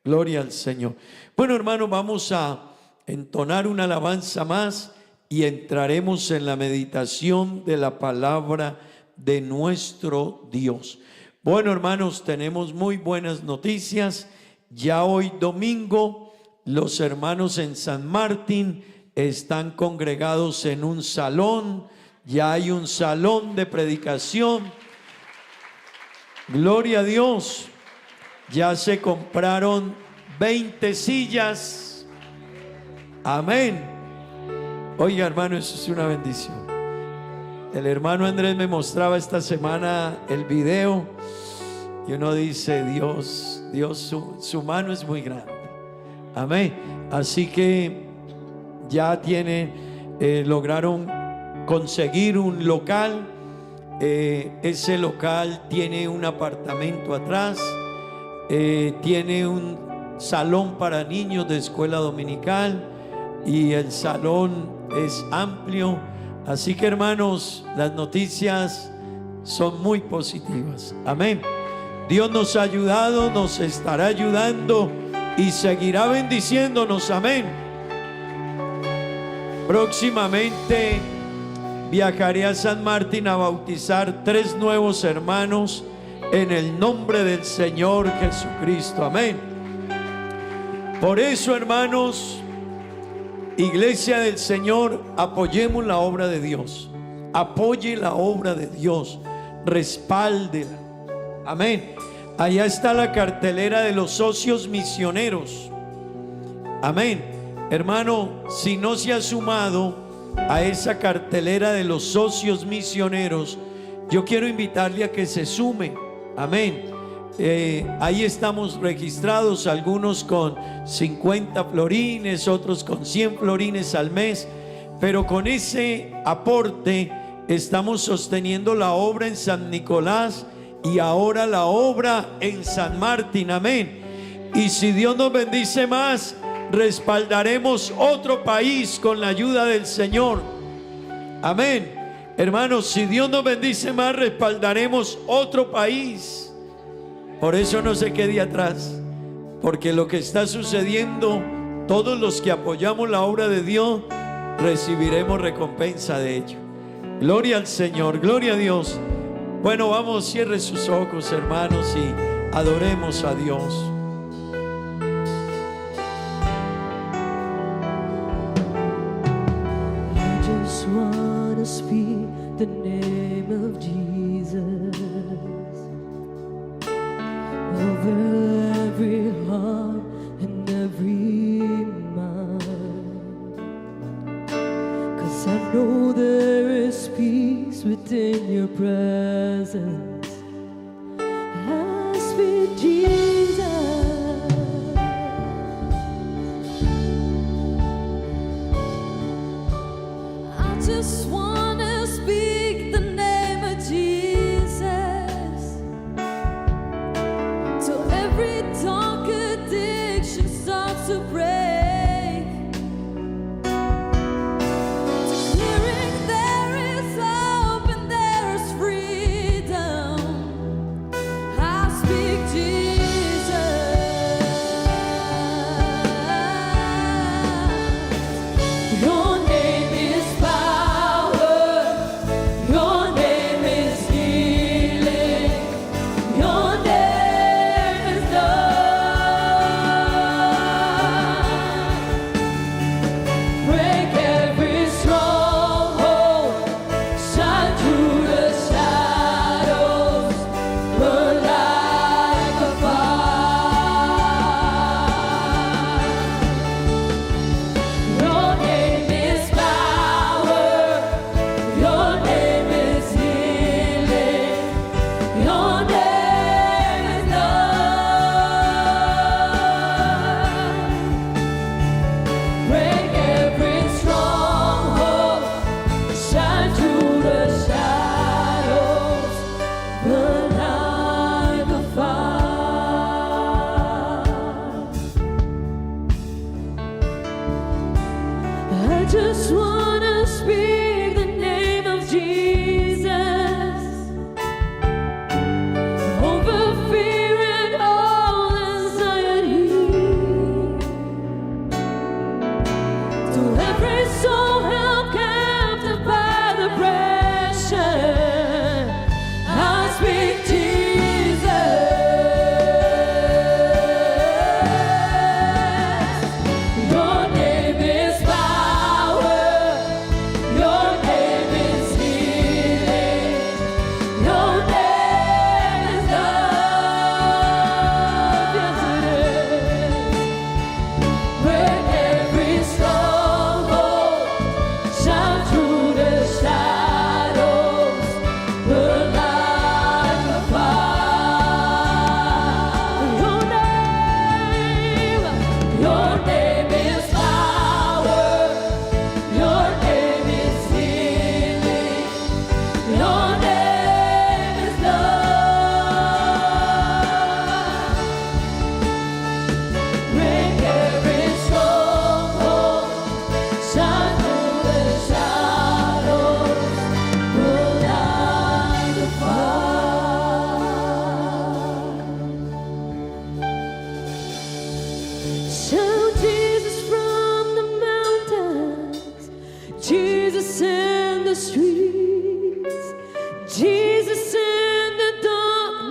Gloria al Señor. Bueno, hermanos, vamos a entonar una alabanza más y entraremos en la meditación de la palabra de nuestro Dios. Bueno, hermanos, tenemos muy buenas noticias. Ya hoy domingo los hermanos en San Martín están congregados en un salón. Ya hay un salón de predicación. Gloria a Dios. Ya se compraron 20 sillas. Amén. Oiga, hermano, eso es una bendición. El hermano Andrés me mostraba esta semana el video y uno dice, Dios, su mano es muy grande. Amén. Así que ya lograron conseguir un local. Ese local tiene un apartamento atrás, tiene un salón para niños de escuela dominical y el salón es amplio. Así que, hermanos, las noticias son muy positivas. Amén. Dios nos ha ayudado, nos estará ayudando y seguirá bendiciéndonos. Amén. Próximamente viajaré a San Martín a bautizar 3 nuevos hermanos en el nombre del Señor Jesucristo. Amén. Por eso, hermanos, Iglesia del Señor, apoyemos la obra de Dios. Apoye la obra de Dios. Respáldela. Amén. Allá está la cartelera de los socios misioneros. Amén. Hermano, si no se ha sumado a esa cartelera de los socios misioneros, yo quiero invitarle a que se sume. Amén. Ahí estamos registrados, algunos con 50 florines, otros con 100 florines al mes, pero con ese aporte estamos sosteniendo la obra en San Nicolás y ahora la obra en San Martín. Amén. Y si Dios nos bendice más, respaldaremos otro país con la ayuda del Señor. Amén. Hermanos, si Dios nos bendice más, respaldaremos otro país. Por eso no se quede atrás, porque lo que está sucediendo, todos los que apoyamos la obra de Dios recibiremos recompensa de ello. Gloria al Señor, gloria a Dios. Bueno, vamos, cierre sus ojos, hermanos, y adoremos a Dios. I just wanna speak the name of Jesus over every heart and every mind, 'cause I know there is peace within your presence. I speak Jesus. I just wanna speak the name of Jesus till every dark addiction starts to break. Declaring there is hope and there is freedom. I speak Jesus.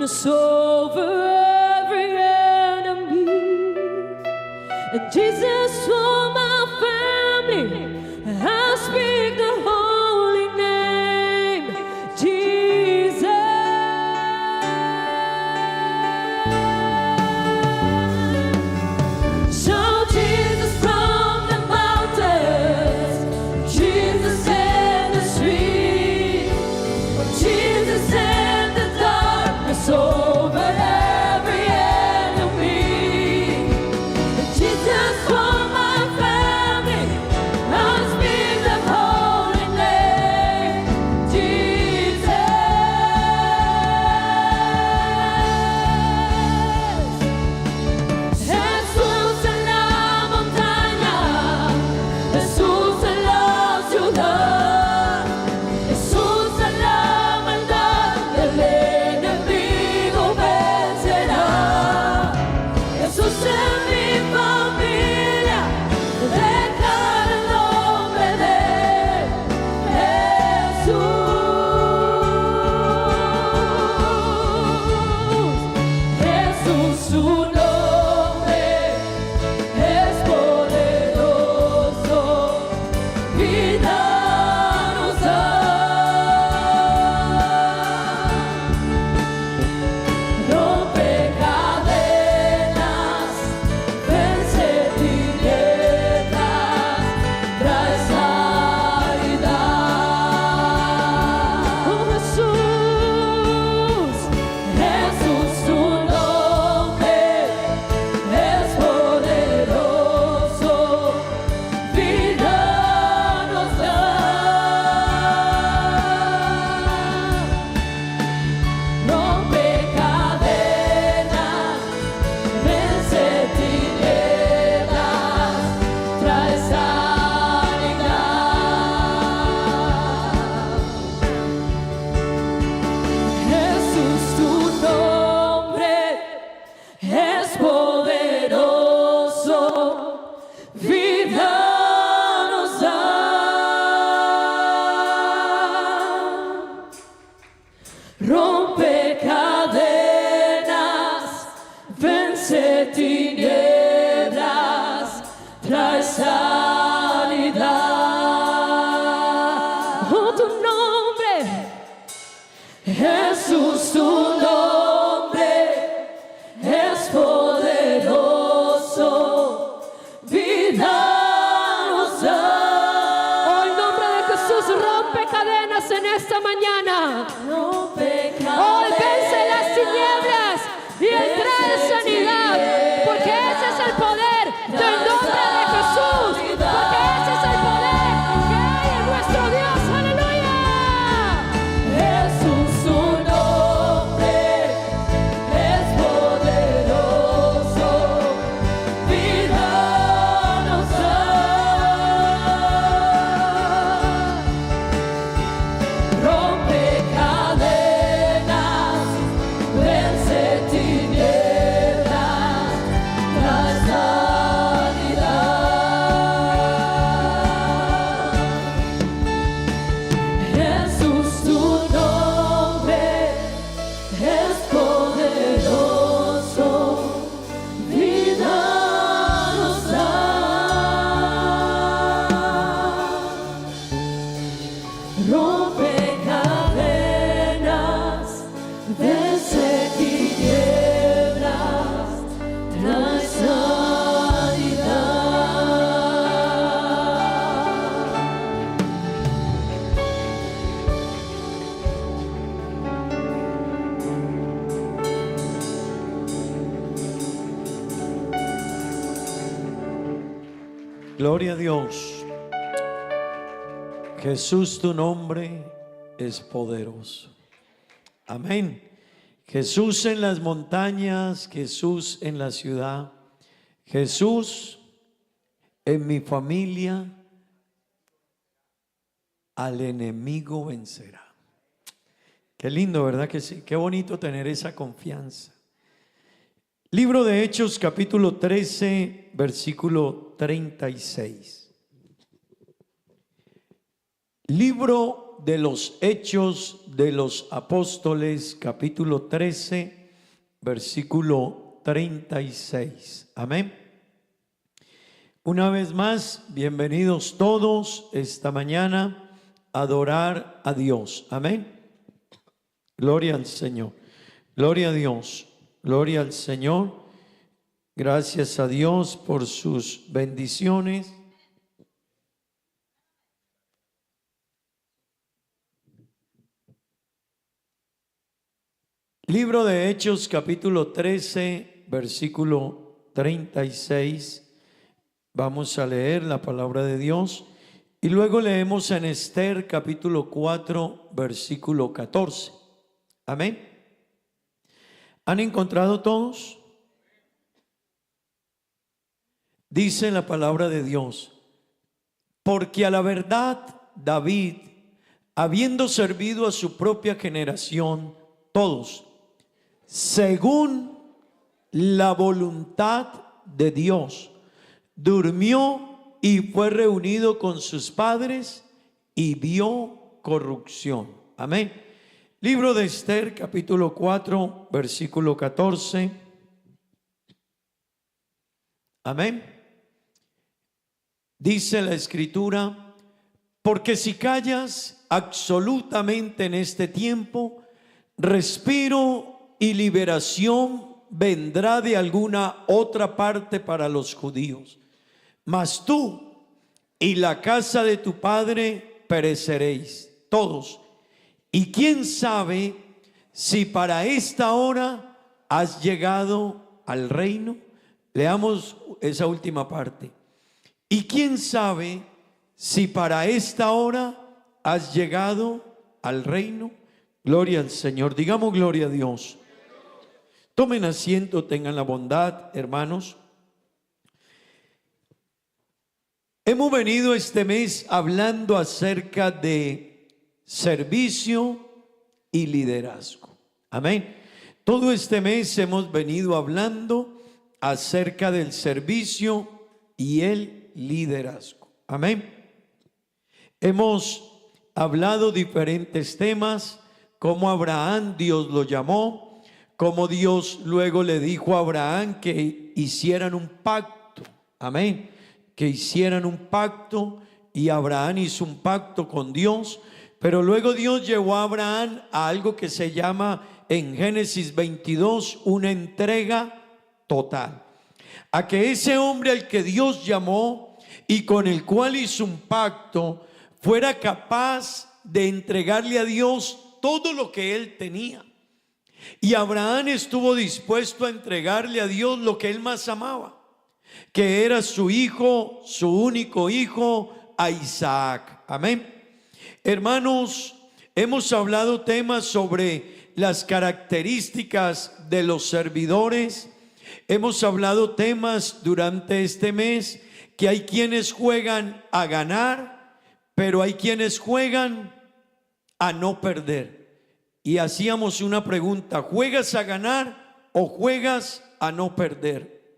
darkness over every enemy. And Jesus, for my family, I speak the holy name, Jesus. Shout Jesus from the mountains, Jesus in the street, Jesus in the darkness over every enemy. Jesus for my family, I speak the holy name, Jesus. Jesús en la montaña, Jesús en la ciudad, Jesús en la maldad, el enemigo vencerá. Jesús en mi familia, declara el nombre de Jesús. Jesús, su nombre es poderoso, vida nos da. Rompe cadenas, vence tinieblas, trae sanidad. Oh Jesús, Jesús, su nombre es poderoso, vida nos da. Rompe cadenas, vence tinieblas, trae sanidad. Jesús, tu nombre es poderoso, vida nos da. Rompe cadenas, vence tinieblas, trae sanidad. Oh, tu nombre, Jesús, tu nombre es poderoso, vida nos da. Oh, el nombre de Jesús rompe cadenas en esta mañana. Hoy vence las tinieblas y Él trae sanidad, porque ese es el poder del nombre de Jesús, porque ese es el poder que hay en nuestro Dios. ¡Aleluya! Jesús, su nombre es poderoso, vida nos da. Rompe cadenas, vence tinieblas, trae sanidad. Jesús, tu nombre es poderoso, vida nos da. Rompe cadenas, vence tinieblas, trae sanidad. Gloria a Dios. Jesús, tu nombre es poderoso. Amén. Jesús en las montañas, Jesús en la ciudad, Jesús en mi familia, al enemigo vencerá. Qué lindo, ¿verdad que sí? Qué bonito tener esa confianza. Libro de Hechos, capítulo 13, versículo 36. Libro de los Hechos de los Apóstoles, capítulo 13, versículo 36. Amén. Una vez más, bienvenidos todos esta mañana a adorar a Dios. Amén. Gloria al Señor. Gloria a Dios. Gloria al Señor. Gracias a Dios por sus bendiciones. Libro de Hechos, capítulo 13, versículo 36. Vamos a leer la palabra de Dios y luego leemos en Esther, capítulo 4, versículo 14. Amén. ¿Han encontrado todos? Dice la palabra de Dios: porque a la verdad David, habiendo servido a su propia generación, todos, según la voluntad de Dios, durmió y fue reunido con sus padres y vio corrupción. Amén. Libro de Esther, capítulo 4, versículo 14. Amén. Dice la Escritura: porque si callas absolutamente en este tiempo, respiro y liberación vendrá de alguna otra parte para los judíos. Mas tú y la casa de tu padre pereceréis todos. Y quién sabe si para esta hora has llegado al reino. Leamos esa última parte. Y quién sabe si para esta hora has llegado al reino. Gloria al Señor. Digamos gloria a Dios. Tomen asiento, tengan la bondad, hermanos. Hemos venido este mes hablando acerca de servicio y liderazgo. Amén. Todo este mes hemos venido hablando acerca del servicio y el liderazgo. Amén. Hemos hablado diferentes temas, como Abraham Dios lo llamó, como Dios luego le dijo a Abraham que hicieran un pacto. Amén. Que hicieran un pacto, y Abraham hizo un pacto con Dios. Pero luego Dios llevó a Abraham a algo que se llama en Génesis 22 una entrega total. A que ese hombre al que Dios llamó y con el cual hizo un pacto fuera capaz de entregarle a Dios todo lo que él tenía. Y Abraham estuvo dispuesto a entregarle a Dios lo que él más amaba, que era su hijo, su único hijo, a Isaac. Amén. Hermanos, hemos hablado temas sobre las características de los servidores. Hemos hablado temas durante este mes que hay quienes juegan a ganar, pero hay quienes juegan a no perder. Y hacíamos una pregunta: ¿juegas a ganar o juegas a no perder?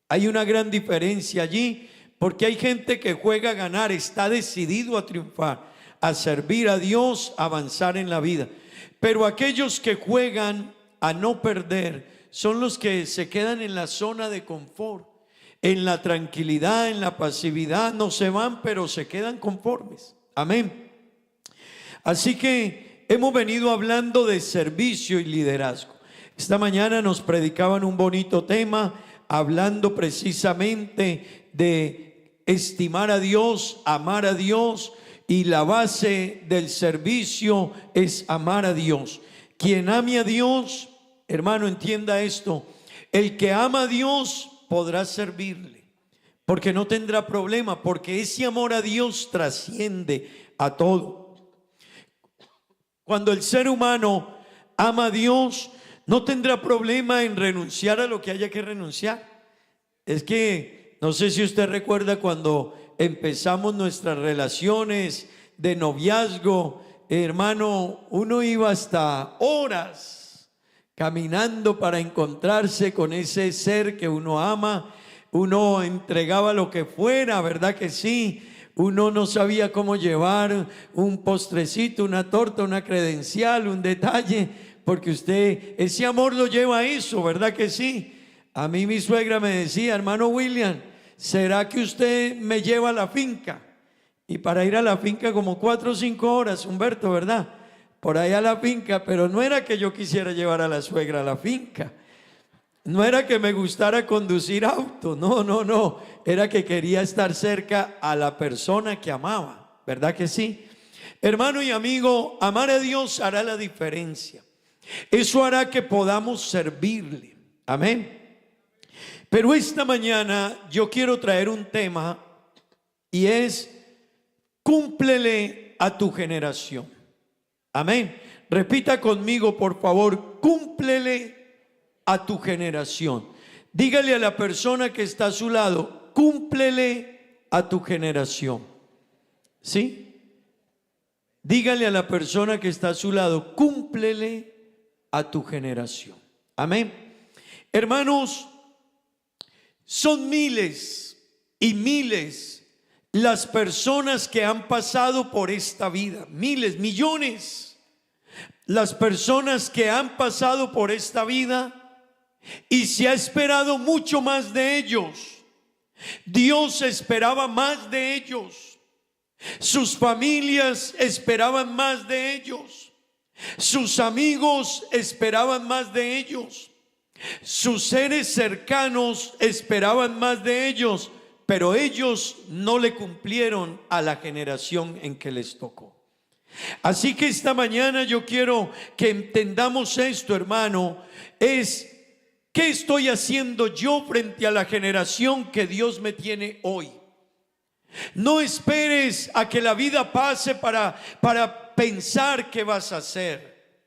Hay una gran diferencia allí, porque hay gente que juega a ganar, está decidido a triunfar, a servir a Dios, a avanzar en la vida. Pero aquellos que juegan a no perder son los que se quedan en la zona de confort, en la tranquilidad, en la pasividad. No se van, pero se quedan conformes. Amén. Así que hemos venido hablando de servicio y liderazgo. Esta mañana nos predicaban un bonito tema, hablando precisamente de estimar a Dios, amar a Dios, y la base del servicio es amar a Dios. Quien ame a Dios, hermano, entienda esto: el que ama a Dios podrá servirle, porque no tendrá problema, porque ese amor a Dios trasciende a todo. Cuando el ser humano ama a Dios, no tendrá problema en renunciar a lo que haya que renunciar. Es que no sé si usted recuerda cuando empezamos nuestras relaciones de noviazgo, hermano, uno iba hasta horas caminando para encontrarse con ese ser que uno ama. Uno entregaba lo que fuera, ¿verdad que sí? uno no sabía cómo llevar un postrecito, una torta, una credencial, un detalle, porque usted ese amor lo lleva a eso, ¿verdad que sí? A mí mi suegra me decía: hermano William, ¿será que usted me lleva a la finca? Y para ir a la finca como 4 o 5 horas, Humberto, ¿verdad? Por ahí a la finca, pero no era que yo quisiera llevar a la suegra a la finca. No era que me gustara conducir auto, no, era que quería estar cerca a la persona que amaba, ¿verdad que sí? Hermano y amigo, amar a Dios hará la diferencia. Eso hará que podamos servirle, amén. Pero esta mañana yo quiero traer un tema y es: cúmplele a tu generación, amén. Repita conmigo, por favor: cúmplele a tu generación. Dígale a la persona que está a su lado: cúmplele a tu generación. ¿Sí? Dígale a la persona que está a su lado: cúmplele a tu generación. Amén. Hermanos, son miles y miles las personas que han pasado por esta vida. Miles, millones. Las personas que han pasado por esta vida. Y se ha esperado mucho más de ellos. Dios esperaba más de ellos. Sus familias esperaban más de ellos. Sus amigos esperaban más de ellos. Sus seres cercanos esperaban más de ellos. Pero ellos no le cumplieron a la generación en que les tocó. Así que esta mañana yo quiero que entendamos esto, hermano. ¿Qué estoy haciendo yo frente a la generación que Dios me tiene hoy? No esperes a que la vida pase para pensar qué vas a hacer.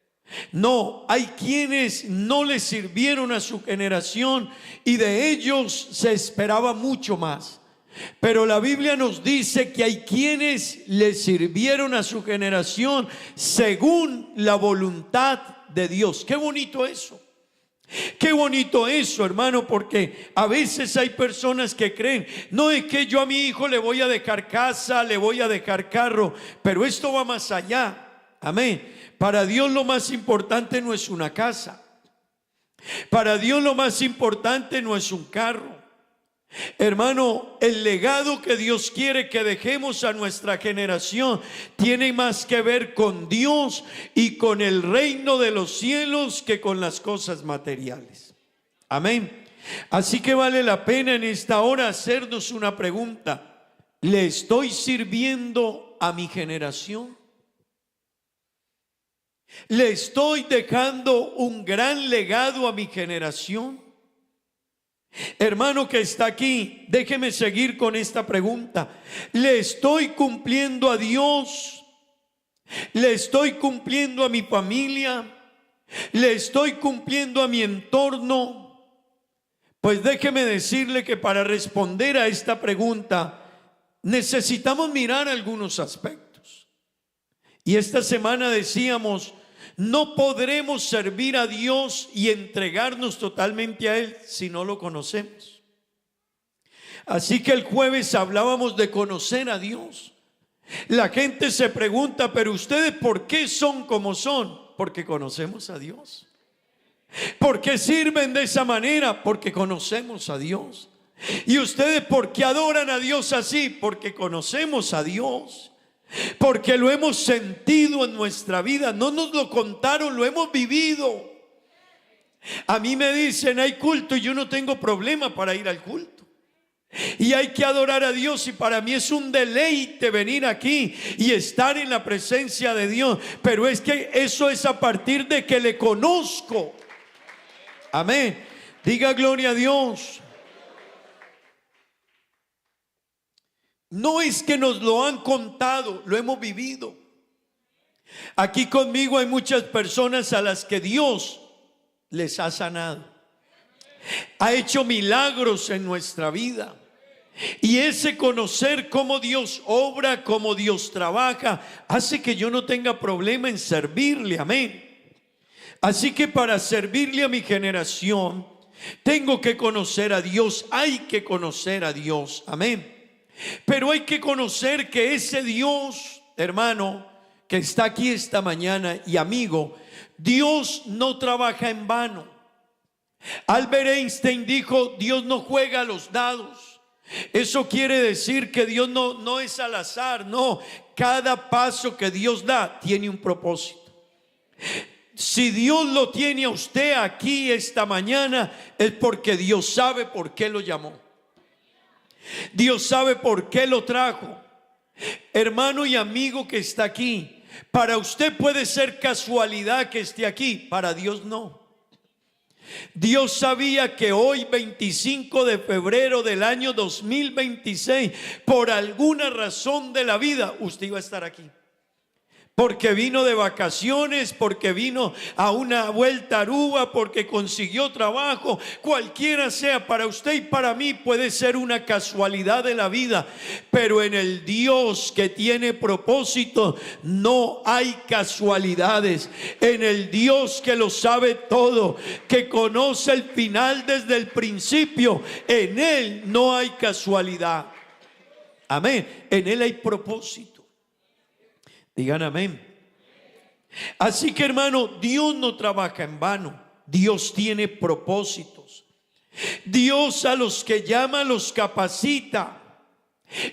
No, hay quienes no le sirvieron a su generación y de ellos se esperaba mucho más. Pero la Biblia nos dice que hay quienes le sirvieron a su generación según la voluntad de Dios. Qué bonito eso. Qué bonito eso, hermano, porque a veces hay personas que creen: no, es que yo a mi hijo le voy a dejar casa, le voy a dejar carro, pero esto va más allá. Amén. Para Dios lo más importante no es una casa. Para Dios lo más importante no es un carro. Hermano, el legado que Dios quiere que dejemos a nuestra generación tiene más que ver con Dios y con el reino de los cielos que con las cosas materiales. Amén. Así que vale la pena en esta hora hacernos una pregunta: ¿le estoy sirviendo a mi generación? ¿Le estoy dejando un gran legado a mi generación? Hermano que está aquí, déjeme seguir con esta pregunta: ¿le estoy cumpliendo a Dios? ¿Le estoy cumpliendo a mi familia? ¿Le estoy cumpliendo a mi entorno? Pues déjeme decirle que para responder a esta pregunta necesitamos mirar algunos aspectos. Y esta semana decíamos: no podremos servir a Dios y entregarnos totalmente a Él si no lo conocemos. Así que el jueves hablábamos de conocer a Dios. La gente se pregunta: pero ustedes, ¿por qué son como son? Porque conocemos a Dios. ¿Por qué sirven de esa manera? Porque conocemos a Dios. ¿Y ustedes por qué adoran a Dios así? Porque conocemos a Dios. Porque lo hemos sentido en nuestra vida. No nos lo contaron, lo hemos vivido. A mí me dicen: hay culto, y yo no tengo problema para ir al culto. Y hay que adorar a Dios, y para mí es un deleite venir aquí y estar en la presencia de Dios. Pero es que eso es a partir de que le conozco. Amén. Diga gloria a Dios. No es que nos lo han contado, lo hemos vivido. Aquí conmigo hay muchas personas a las que Dios les ha sanado. Ha hecho milagros en nuestra vida. Y ese conocer cómo Dios obra, cómo Dios trabaja, hace que yo no tenga problema en servirle. Amén. Así que para servirle a mi generación, tengo que conocer a Dios. Hay que conocer a Dios. Amén. Pero hay que conocer que ese Dios, hermano, que está aquí esta mañana y amigo, Dios no trabaja en vano. Albert Einstein dijo: Dios no juega a los dados. Eso quiere decir que Dios no es al azar, no. Cada paso que Dios da tiene un propósito. Si Dios lo tiene a usted aquí esta mañana, es porque Dios sabe por qué lo llamó. Dios sabe por qué lo trajo. Hermano y amigo que está aquí, para usted puede ser casualidad que esté aquí, para Dios no. Dios sabía que hoy 25 de febrero del año 2026, por alguna razón de la vida, usted iba a estar aquí. Porque vino de vacaciones, porque vino a una vuelta a Aruba, porque consiguió trabajo, cualquiera sea, para usted y para mí puede ser una casualidad de la vida, pero en el Dios que tiene propósito no hay casualidades. En el Dios que lo sabe todo, que conoce el final desde el principio, en Él no hay casualidad. Amén. En Él hay propósito. Digan amén. Así que, hermano, Dios no trabaja en vano. Dios tiene propósitos. Dios a los que llama los capacita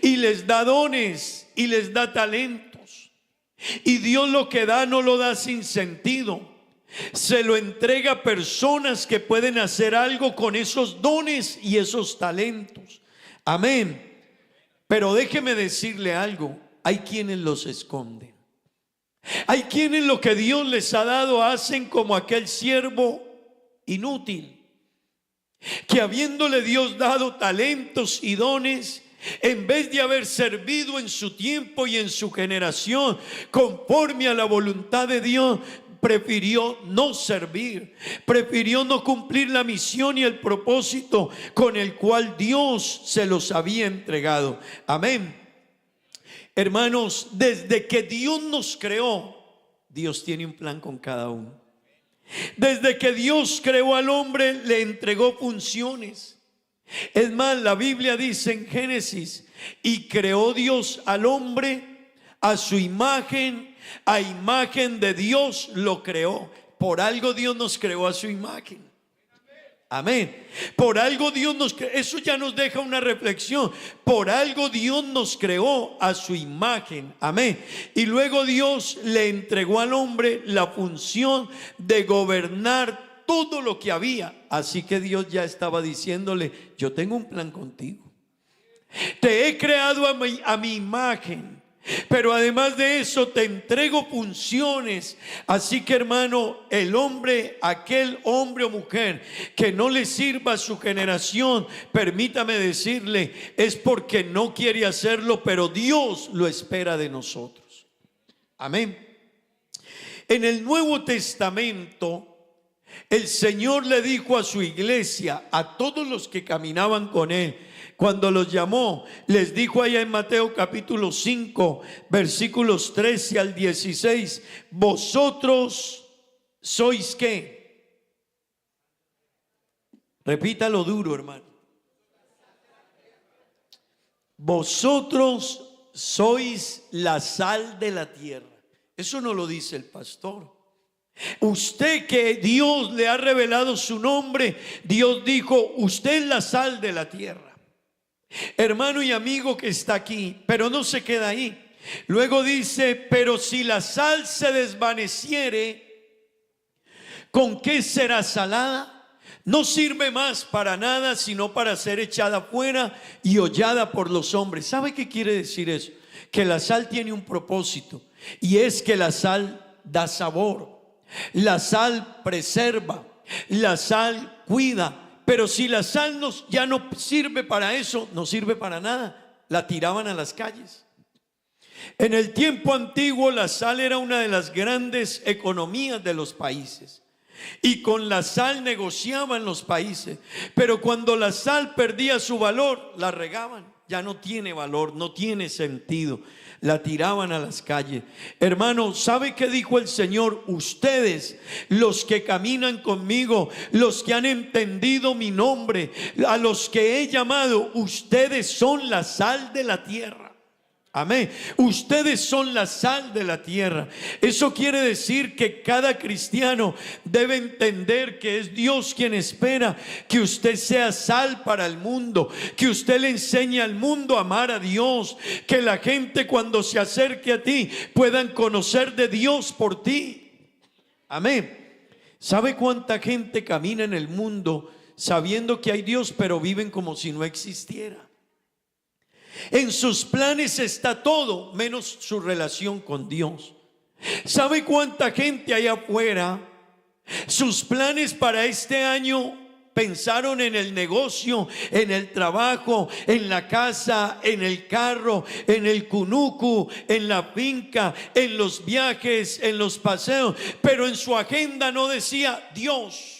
y les da dones y les da talentos. Y Dios lo que da no lo da sin sentido. Se lo entrega a personas que pueden hacer algo con esos dones y esos talentos. Amén. Pero déjeme decirle algo. Hay quienes los esconden. Hay quienes lo que Dios les ha dado hacen como aquel siervo inútil, que habiéndole Dios dado talentos y dones, en vez de haber servido en su tiempo y en su generación conforme a la voluntad de Dios, prefirió no servir, prefirió no cumplir la misión y el propósito con el cual Dios se los había entregado. Amén. Hermanos, desde que Dios nos creó, Dios tiene un plan con cada uno. Desde que Dios creó al hombre, le entregó funciones. Es más, la Biblia dice en Génesis: y creó Dios al hombre a su imagen, a imagen de Dios lo creó. Por algo Dios nos creó a su imagen. Amén. Por algo Dios nos creó. Eso ya nos deja una reflexión. Por algo Dios nos creó a su imagen. Amén. Y luego Dios le entregó al hombre la función de gobernar todo lo que había. Así que Dios ya estaba diciéndole: yo tengo un plan contigo. Te he creado a mi imagen. Pero además de eso te entrego funciones. Así que, hermano, el hombre, aquel hombre o mujer que no le sirva a su generación, permítame decirle, es porque no quiere hacerlo, pero Dios lo espera de nosotros. Amén. En el Nuevo Testamento, el Señor le dijo a su iglesia, a todos los que caminaban con Él, cuando los llamó, les dijo allá en Mateo capítulo 5, versículos 13 al 16, vosotros sois ¿qué? Repítalo duro, hermano. Vosotros sois la sal de la tierra. Eso no lo dice el pastor. Usted, que Dios le ha revelado su nombre, Dios dijo: usted es la sal de la tierra. Hermano y amigo que está aquí, pero no se queda ahí. Luego dice: pero si la sal se desvaneciere, ¿con qué será salada? No sirve más para nada, sino para ser echada fuera y hollada por los hombres. ¿Sabe qué quiere decir eso? Que la sal tiene un propósito, y es que la sal da sabor, la sal preserva, la sal cuida. Pero si la sal ya no sirve para eso, no sirve para nada. La tiraban a las calles. En el tiempo antiguo, la sal era una de las grandes economías de los países, y con la sal negociaban los países. Pero cuando la sal perdía su valor, la regaban. Ya no tiene valor, no tiene sentido. la tiraban a las calles. Hermano, ¿sabe qué dijo el Señor? Ustedes, los que caminan conmigo, los que han entendido mi nombre, a los que he llamado, ustedes son la sal de la tierra. Amén. Ustedes son la sal de la tierra. Eso quiere decir que cada cristiano debe entender que es Dios quien espera que usted sea sal para el mundo, que usted le enseñe al mundo a amar a Dios, que la gente cuando se acerque a ti puedan conocer de Dios por ti. Amén. ¿Sabe cuánta gente camina en el mundo sabiendo que hay Dios, pero viven como si no existiera? En sus planes está todo menos su relación con Dios. ¿Sabe cuánta gente allá afuera? Sus planes para este año pensaron en el negocio, en el trabajo, en la casa, en el carro, en el cunucu, en la finca, en los viajes, en los paseos, pero en su agenda no decía Dios.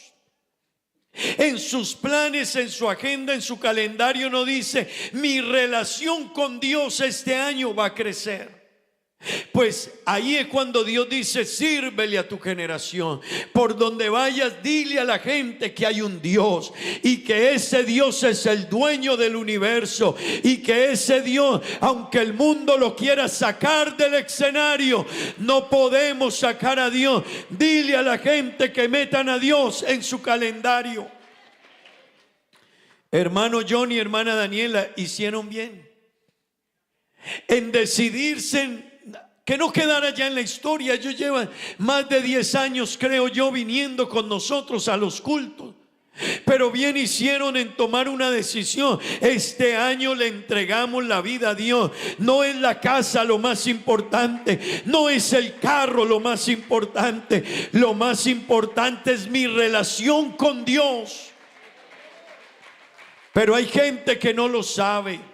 En sus planes, en su agenda, en su calendario no dice: mi relación con Dios este año va a crecer. Pues ahí es cuando Dios dice: sírvele a tu generación. Por donde vayas, dile a la gente que hay un Dios y que ese Dios es el dueño del universo, y que ese Dios, aunque el mundo lo quiera sacar del escenario, no podemos sacar a Dios. Dile a la gente que metan a Dios en su calendario. Hermano Johnny, hermana Daniela, hicieron bien en decidirse que no quedara ya en la historia. Ellos llevan más de 10 años, creo yo, viniendo con nosotros a los cultos. Pero bien hicieron en tomar una decisión. Este año le entregamos la vida a Dios. No es la casa lo más importante, no es el carro lo más importante. Lo más importante es mi relación con Dios. Pero hay gente que no lo sabe.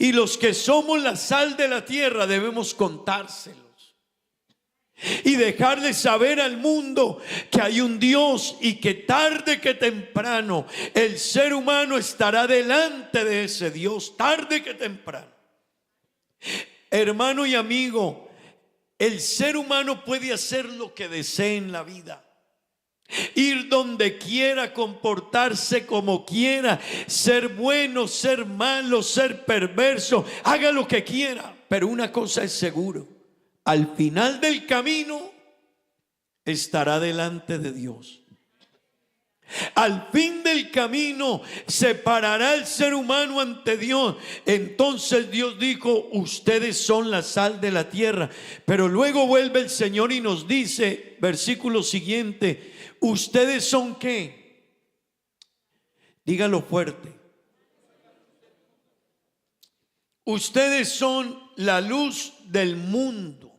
Y los que somos la sal de la tierra debemos contárselos y dejarles saber al mundo que hay un Dios, y que tarde que temprano el ser humano estará delante de ese Dios, tarde que temprano. Hermano y amigo, el ser humano puede hacer lo que desee en la vida, ir donde quiera, comportarse como quiera, ser bueno, ser malo, ser perverso, haga lo que quiera. Pero una cosa es seguro: al final del camino estará delante de Dios. Al fin del camino se parará el ser humano ante Dios. Entonces Dios dijo: ustedes son la sal de la tierra. Pero luego vuelve el Señor y nos dice, versículo siguiente: ¿ustedes son qué? Dígalo fuerte. Ustedes son la luz del mundo.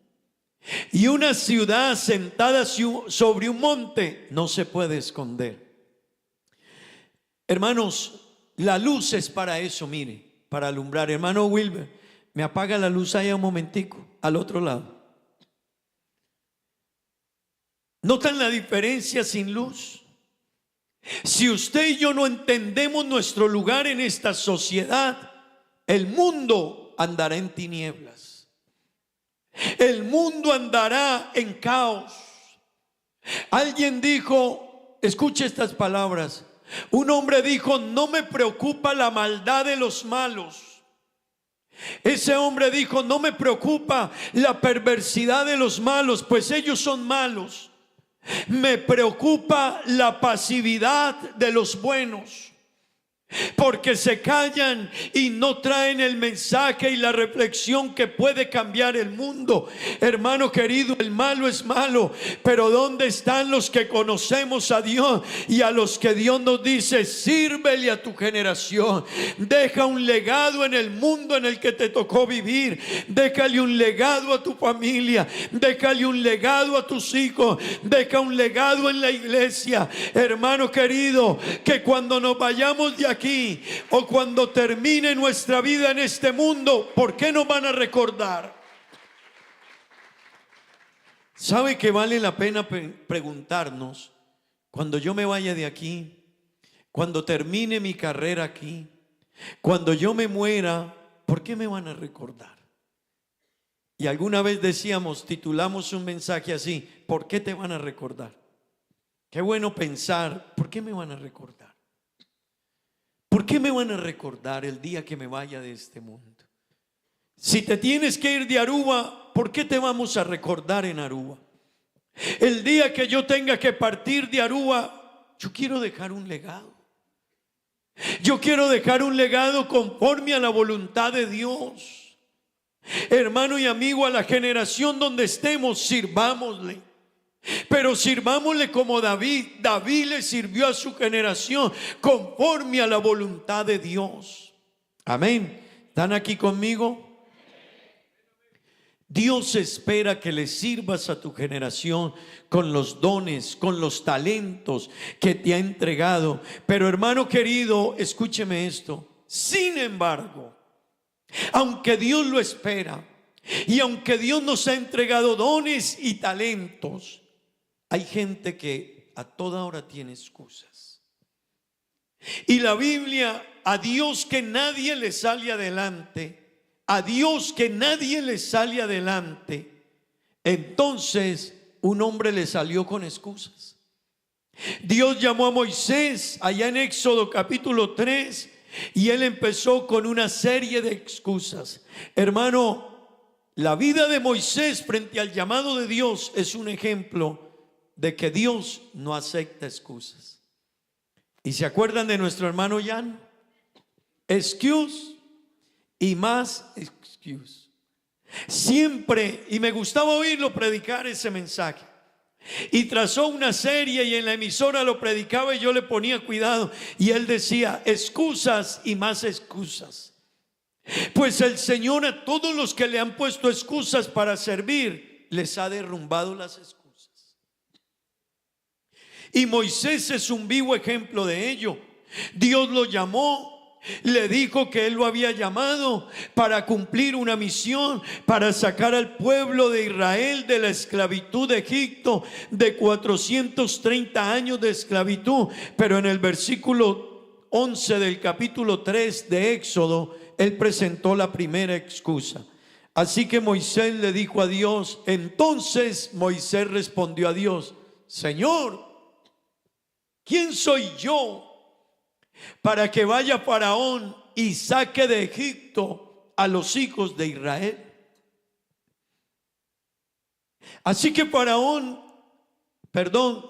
Y una ciudad asentada sobre un monte no se puede esconder. Hermanos, la luz es para eso, mire, para alumbrar. Hermano Wilber, me apaga la luz allá un momentico, al otro lado. ¿Notan la diferencia sin luz? Si usted y yo no entendemos nuestro lugar en esta sociedad, el mundo andará en tinieblas. El mundo andará en caos. Alguien dijo, escuche estas palabras. Un hombre dijo: no me preocupa la maldad de los malos. Ese hombre dijo: no me preocupa la perversidad de los malos, pues ellos son malos. Me preocupa la pasividad de los buenos, porque se callan y no traen el mensaje y la reflexión que puede cambiar el mundo. Hermano querido, el malo es malo, pero ¿dónde están los que conocemos a Dios y a los que Dios nos dice: sírvele a tu generación? Deja un legado en el mundo en el que te tocó vivir. Déjale un legado a tu familia, déjale un legado a tus hijos, deja un legado en la iglesia. Hermano querido, que cuando nos vayamos de aquí o cuando termine nuestra vida en este mundo, ¿por qué nos van a recordar? ¿Sabe que vale la pena preguntarnos, cuando yo me vaya de aquí, cuando termine mi carrera aquí, cuando yo me muera, ¿por qué me van a recordar? Y alguna vez decíamos, titulamos un mensaje así: ¿por qué te van a recordar? Qué bueno pensar, ¿por qué me van a recordar? ¿Por qué me van a recordar el día que me vaya de este mundo? Si te tienes que ir de Aruba, ¿por qué te vamos a recordar en Aruba? El día que yo tenga que partir de Aruba, yo quiero dejar un legado. Yo quiero dejar un legado conforme a la voluntad de Dios. Hermano y amigo, a la generación donde estemos, sirvámosle. Pero sirvámosle como David. David le sirvió a su generación conforme a la voluntad de Dios. Amén. ¿Están aquí conmigo? Dios espera que le sirvas a tu generación con los dones, con los talentos que te ha entregado. Pero hermano querido, escúcheme esto. Sin embargo, aunque Dios lo espera y aunque Dios nos ha entregado dones y talentos, hay gente que a toda hora tiene excusas. Y la Biblia, a Dios que nadie le sale adelante, a Dios que nadie le sale adelante, entonces un hombre le salió con excusas. Dios llamó a Moisés allá en Éxodo capítulo 3 y él empezó con una serie de excusas. Hermano, la vida de Moisés frente al llamado de Dios es un ejemplo de que Dios no acepta excusas. ¿Y se acuerdan de nuestro hermano Jan? Excuse y más excuse. Siempre, y me gustaba oírlo predicar ese mensaje. Y trazó una serie y en la emisora lo predicaba y yo le ponía cuidado. Y él decía, excusas y más excusas. Pues el Señor a todos los que le han puesto excusas para servir, les ha derrumbado las excusas. Y Moisés es un vivo ejemplo de ello. Dios lo llamó, le dijo que él lo había llamado para cumplir una misión, para sacar al pueblo de Israel de la esclavitud de Egipto, de 430 años de esclavitud. Pero en el versículo 11 del capítulo 3 de Éxodo, él presentó la primera excusa. Así que Moisés le dijo a Dios, entonces Moisés respondió a Dios, Señor, ¿quién soy yo para que vaya Faraón y saque de Egipto a los hijos de Israel? Así que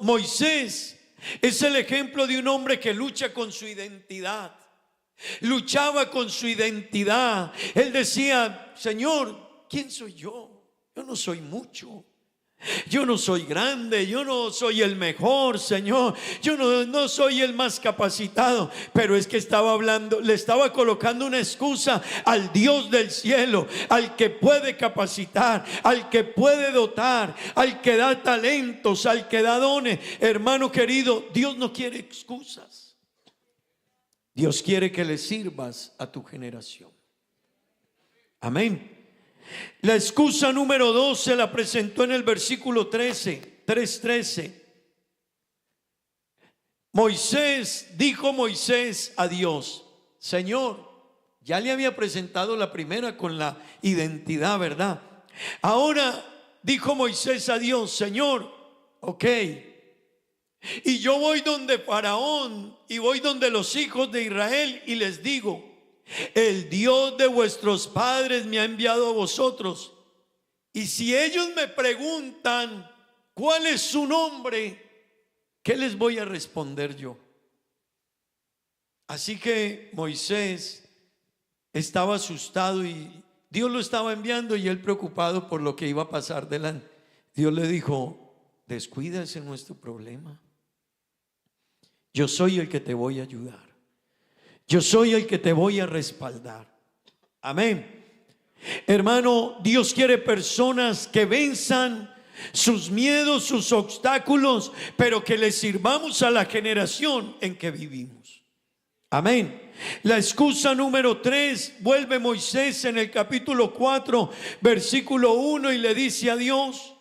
Moisés es el ejemplo de un hombre que lucha con su identidad. Luchaba con su identidad. Él decía, Señor, ¿quién soy yo? Yo no soy mucho. Yo no soy grande, yo no soy el mejor, Señor. Yo no soy el más capacitado. Pero es que estaba hablando, le estaba colocando una excusa al Dios del cielo, al que puede capacitar, al que puede dotar, al que da talentos, al que da dones. Hermano querido, Dios no quiere excusas. Dios quiere que le sirvas a tu generación. Amén. La excusa número 2 se la presentó en el versículo 3:13. Dijo Moisés a Dios, Señor, ya le había presentado la primera con la identidad, ¿verdad? Ahora dijo Moisés a Dios, Señor, ok, y yo voy donde Faraón y voy donde los hijos de Israel y les digo, el Dios de vuestros padres me ha enviado a vosotros. Y si ellos me preguntan cuál es su nombre, ¿qué les voy a responder yo? Así que Moisés estaba asustado y Dios lo estaba enviando y él preocupado por lo que iba a pasar delante. Dios le dijo, descuida, ese no es tu problema. Yo soy el que te voy a ayudar. Yo soy el que te voy a respaldar. Amén. Hermano, Dios quiere personas que venzan sus miedos, sus obstáculos, pero que le sirvamos a la generación en que vivimos. Amén. La excusa número 3, vuelve Moisés en el capítulo 4, versículo 1 y le dice a Dios,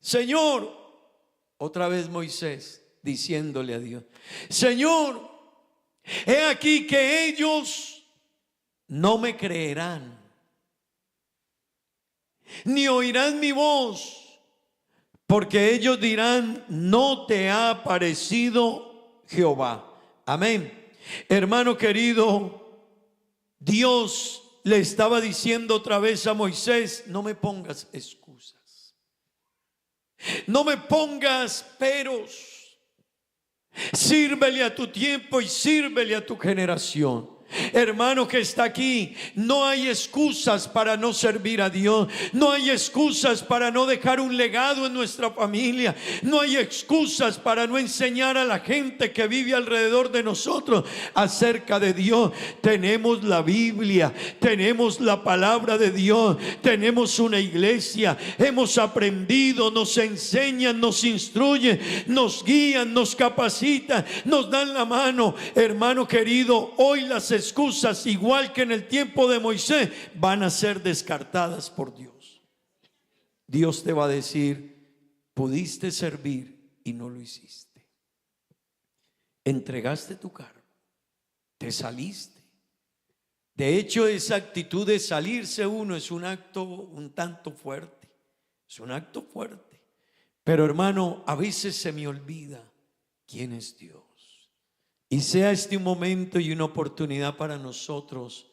Señor, otra vez Moisés diciéndole a Dios, Señor, he aquí que ellos no me creerán ni oirán mi voz, porque ellos dirán, no te ha parecido Jehová. Amén. Hermano querido, Dios le estaba diciendo otra vez a Moisés, no me pongas excusas, no me pongas peros, sírvele a tu tiempo y sírvele a tu generación. Hermano que está aquí, no hay excusas para no servir a Dios. No hay excusas para no dejar un legado en nuestra familia. No hay excusas para no enseñar a la gente que vive alrededor de nosotros acerca de Dios. Tenemos la Biblia, tenemos la palabra de Dios, tenemos una iglesia, hemos aprendido, nos enseñan, nos instruyen, nos guían, nos capacitan, nos dan la mano. Hermano querido, hoy las excusas, igual que en el tiempo de Moisés, van a ser descartadas por Dios. Dios te va a decir, pudiste servir y no lo hiciste. Entregaste tu cargo, te saliste. De hecho, esa actitud de salirse uno es un acto un tanto fuerte. Es un acto fuerte. Pero hermano, a veces se me olvida quién es Dios. Y sea este un momento y una oportunidad para nosotros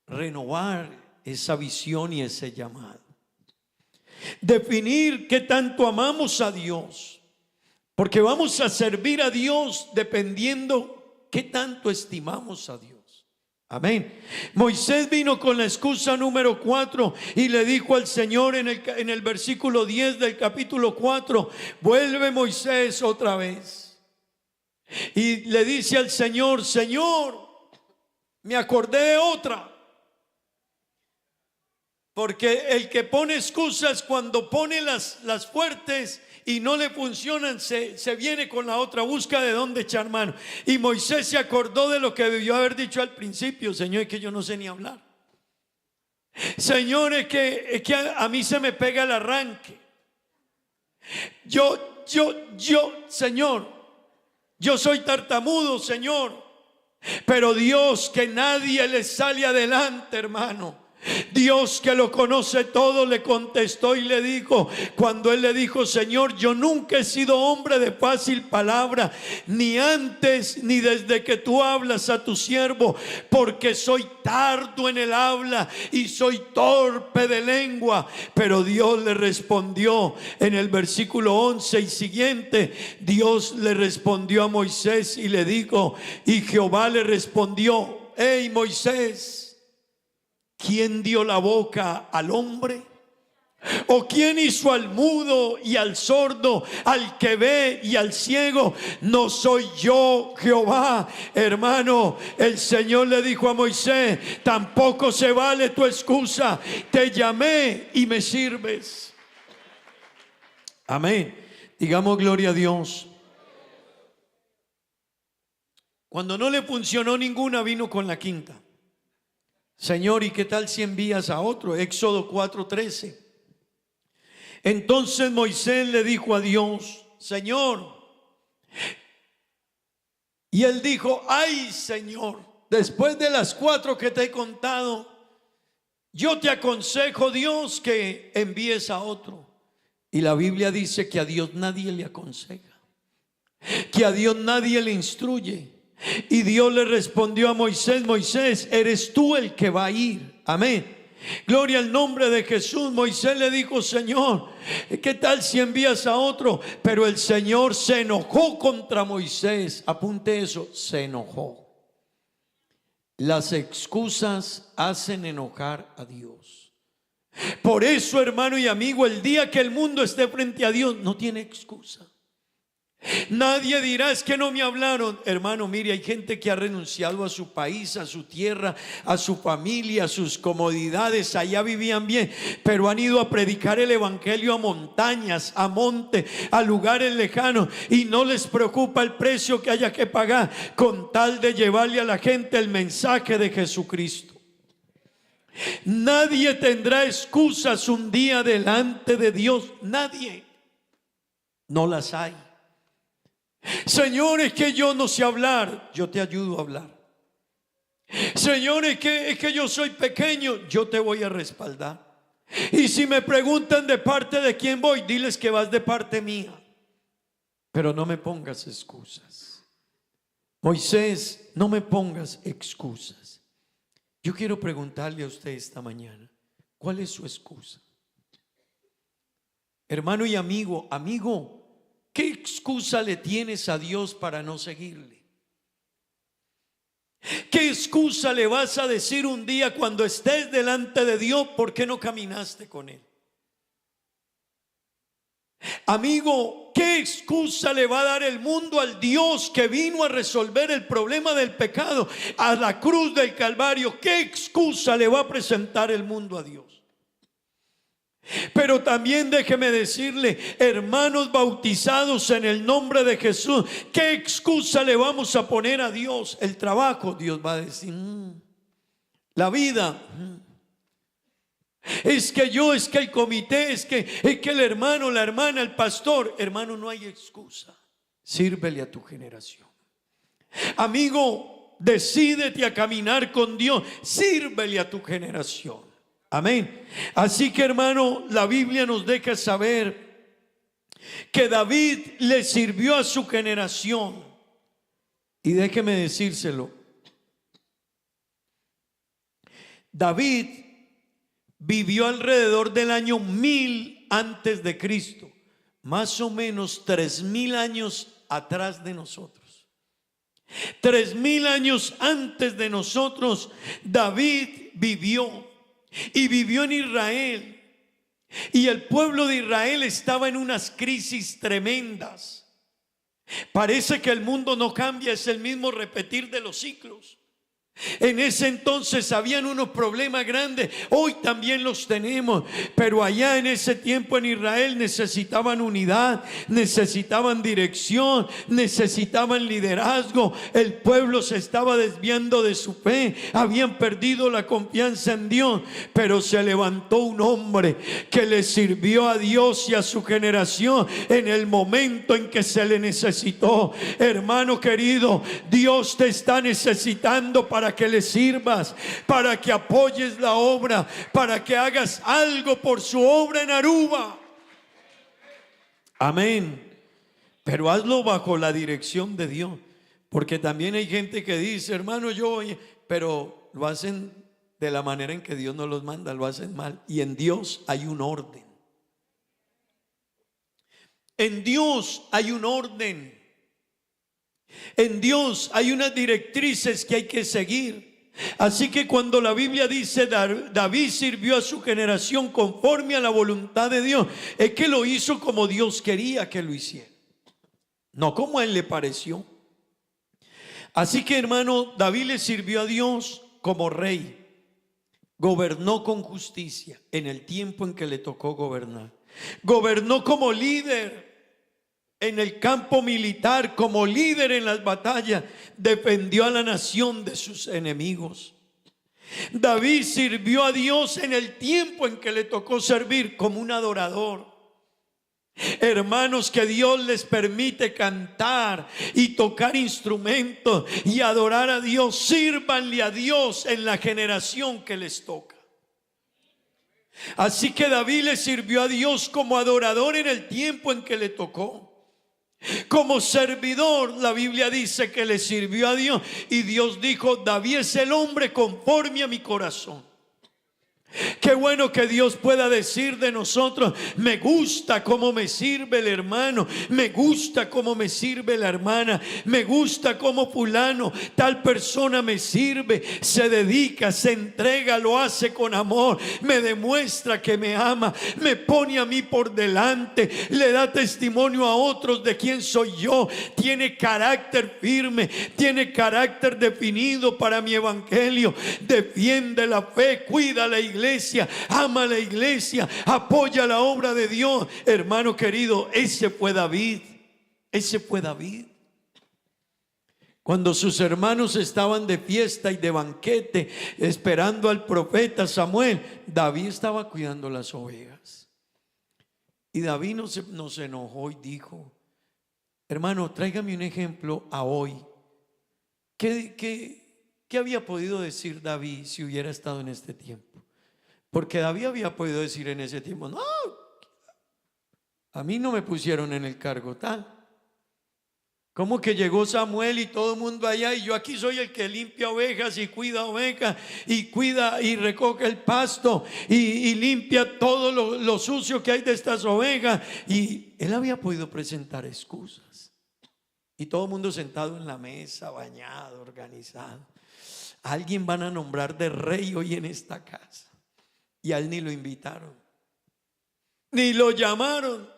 renovar esa visión y ese llamado. Definir qué tanto amamos a Dios, porque vamos a servir a Dios dependiendo qué tanto estimamos a Dios. Amén. Moisés vino con la excusa número 4 y le dijo al Señor en el versículo 10 del capítulo 4, vuelve Moisés otra vez. Y le dice al Señor, Señor, me acordé de otra. Porque el que pone excusas, cuando pone las fuertes y no le funcionan, se viene con la otra, busca de dónde echar mano. Y Moisés se acordó de lo que debió haber dicho al principio: Señor, es que yo no sé ni hablar. Señor, es que a mí se me pega el arranque. Señor, yo soy tartamudo, Señor. Pero Dios, que nadie le sale adelante, hermano. Dios, que lo conoce todo, le contestó y le dijo, cuando él le dijo, Señor, yo nunca he sido hombre de fácil palabra, ni antes ni desde que tú hablas a tu siervo, porque soy tardo en el habla y soy torpe de lengua. Pero Dios le respondió en el versículo 11 y siguiente. Dios le respondió a Moisés y le dijo, y Jehová le respondió, hey Moisés, ¿quién dio la boca al hombre? ¿O quién hizo al mudo y al sordo, al que ve y al ciego? ¿No soy yo, Jehová? Hermano, el Señor le dijo a Moisés, tampoco se vale tu excusa. Te llamé y me sirves. Amén. Digamos gloria a Dios. Cuando no le funcionó ninguna, vino con la quinta. Señor, ¿y qué tal si envías a otro? Éxodo 4:13. Entonces Moisés le dijo a Dios, Señor. Y él dijo, ay Señor, después de las 4 que te he contado, yo te aconsejo, Dios, que envíes a otro. Y la Biblia dice que a Dios nadie le aconseja, que a Dios nadie le instruye. Y Dios le respondió a Moisés, Moisés, eres tú el que va a ir. Amén. Gloria al nombre de Jesús. Moisés le dijo, Señor, ¿qué tal si envías a otro? Pero el Señor se enojó contra Moisés. Apunte eso, se enojó. Las excusas hacen enojar a Dios. Por eso, hermano y amigo, el día que el mundo esté frente a Dios, no tiene excusa. Nadie dirá, es que no me hablaron. Hermano, mire, hay gente que ha renunciado a su país, a su tierra, a su familia, a sus comodidades. Allá vivían bien, pero han ido a predicar el evangelio a montañas, a monte, a lugares lejanos, y no les preocupa el precio que haya que pagar con tal de llevarle a la gente el mensaje de Jesucristo. Nadie tendrá excusas un día delante de Dios. Nadie. No las hay. Señor, es que yo no sé hablar, yo te ayudo a hablar. Señor, es que yo soy pequeño, yo te voy a respaldar. Y si me preguntan de parte de quién voy, diles que vas de parte mía. Pero no me pongas excusas. Moisés, no me pongas excusas. Yo quiero preguntarle a usted esta mañana, ¿cuál es su excusa? Hermano y amigo, ¿qué excusa le tienes a Dios para no seguirle? ¿Qué excusa le vas a decir un día cuando estés delante de Dios? ¿Por qué no caminaste con Él? Amigo, ¿qué excusa le va a dar el mundo al Dios que vino a resolver el problema del pecado a la cruz del Calvario? ¿Qué excusa le va a presentar el mundo a Dios? Pero también déjeme decirle, hermanos bautizados en el nombre de Jesús, ¿qué excusa le vamos a poner a Dios? El trabajo, Dios va a decir, la vida, es que el comité, es que el hermano, la hermana, el pastor. Hermano, no hay excusa. Sírvele a tu generación. Amigo, decídete a caminar con Dios. Sírvele a tu generación. Amén. Así que, hermano, la Biblia nos deja saber que David le sirvió a su generación. Y déjeme decírselo, David vivió alrededor del año 1000 antes de Cristo, más o menos 3000 años atrás de nosotros. 3000 años antes de nosotros, David vivió. Y vivió en Israel. Y el pueblo de Israel estaba en unas crisis tremendas. Parece que el mundo no cambia, es el mismo repetir de los ciclos. En ese entonces habían unos problemas grandes, hoy también los tenemos, pero allá en ese tiempo en Israel necesitaban unidad, necesitaban dirección, necesitaban liderazgo. El pueblo se estaba desviando de su fe, habían perdido la confianza en Dios, pero se levantó un hombre que le sirvió a Dios y a su generación en el momento en que se le necesitó. Hermano querido, Dios te está necesitando para que le sirvas, para que apoyes la obra, para que hagas algo por su obra en Aruba. Amén. Pero hazlo bajo la dirección de Dios, porque también hay gente que dice, hermano, yo voy, pero lo hacen de la manera en que Dios nos los manda, lo hacen mal. Y en Dios hay un orden. En Dios hay un orden. En Dios hay unas directrices que hay que seguir. Así que cuando la Biblia dice David sirvió a su generación conforme a la voluntad de Dios, es que lo hizo como Dios quería que lo hiciera, no como a él le pareció. Así que, hermano, David le sirvió a Dios como rey. Gobernó con justicia en el tiempo en que le tocó gobernar. Gobernó como líder en el campo militar, como líder en las batallas. Defendió a la nación de sus enemigos. David sirvió a Dios en el tiempo en que le tocó servir como un adorador. Hermanos, que Dios les permite cantar y tocar instrumentos y adorar a Dios. Sírvanle a Dios en la generación que les toca. Así que David le sirvió a Dios como adorador en el tiempo en que le tocó. Como servidor, la Biblia dice que le sirvió a Dios. Y Dios dijo, David es el hombre conforme a mi corazón. Qué bueno que Dios pueda decir de nosotros, me gusta cómo me sirve el hermano, me gusta cómo me sirve la hermana, me gusta cómo fulano, tal persona me sirve, se dedica, se entrega, lo hace con amor, me demuestra que me ama, me pone a mí por delante, le da testimonio a otros de quién soy yo, tiene carácter firme, tiene carácter definido para mi evangelio, defiende la fe, cuida la iglesia, ama la iglesia, apoya la obra de Dios. Hermano querido, ese fue David. Ese fue David. Cuando sus hermanos estaban de fiesta y de banquete esperando al profeta Samuel, David estaba cuidando las ovejas. Y David no se enojó y dijo, hermano, tráigame un ejemplo a hoy. ¿Qué había podido decir David si hubiera estado en este tiempo? Porque David había podido decir en ese tiempo, no, a mí no me pusieron en el cargo tal. ¿Cómo que llegó Samuel y todo el mundo allá y yo aquí soy el que limpia ovejas y cuida ovejas y cuida y recoge el pasto y limpia todo lo sucio que hay de estas ovejas? Y él había podido presentar excusas. Y todo el mundo sentado en la mesa, bañado, organizado. A alguien van a nombrar de rey hoy en esta casa. Y a él ni lo invitaron, ni lo llamaron.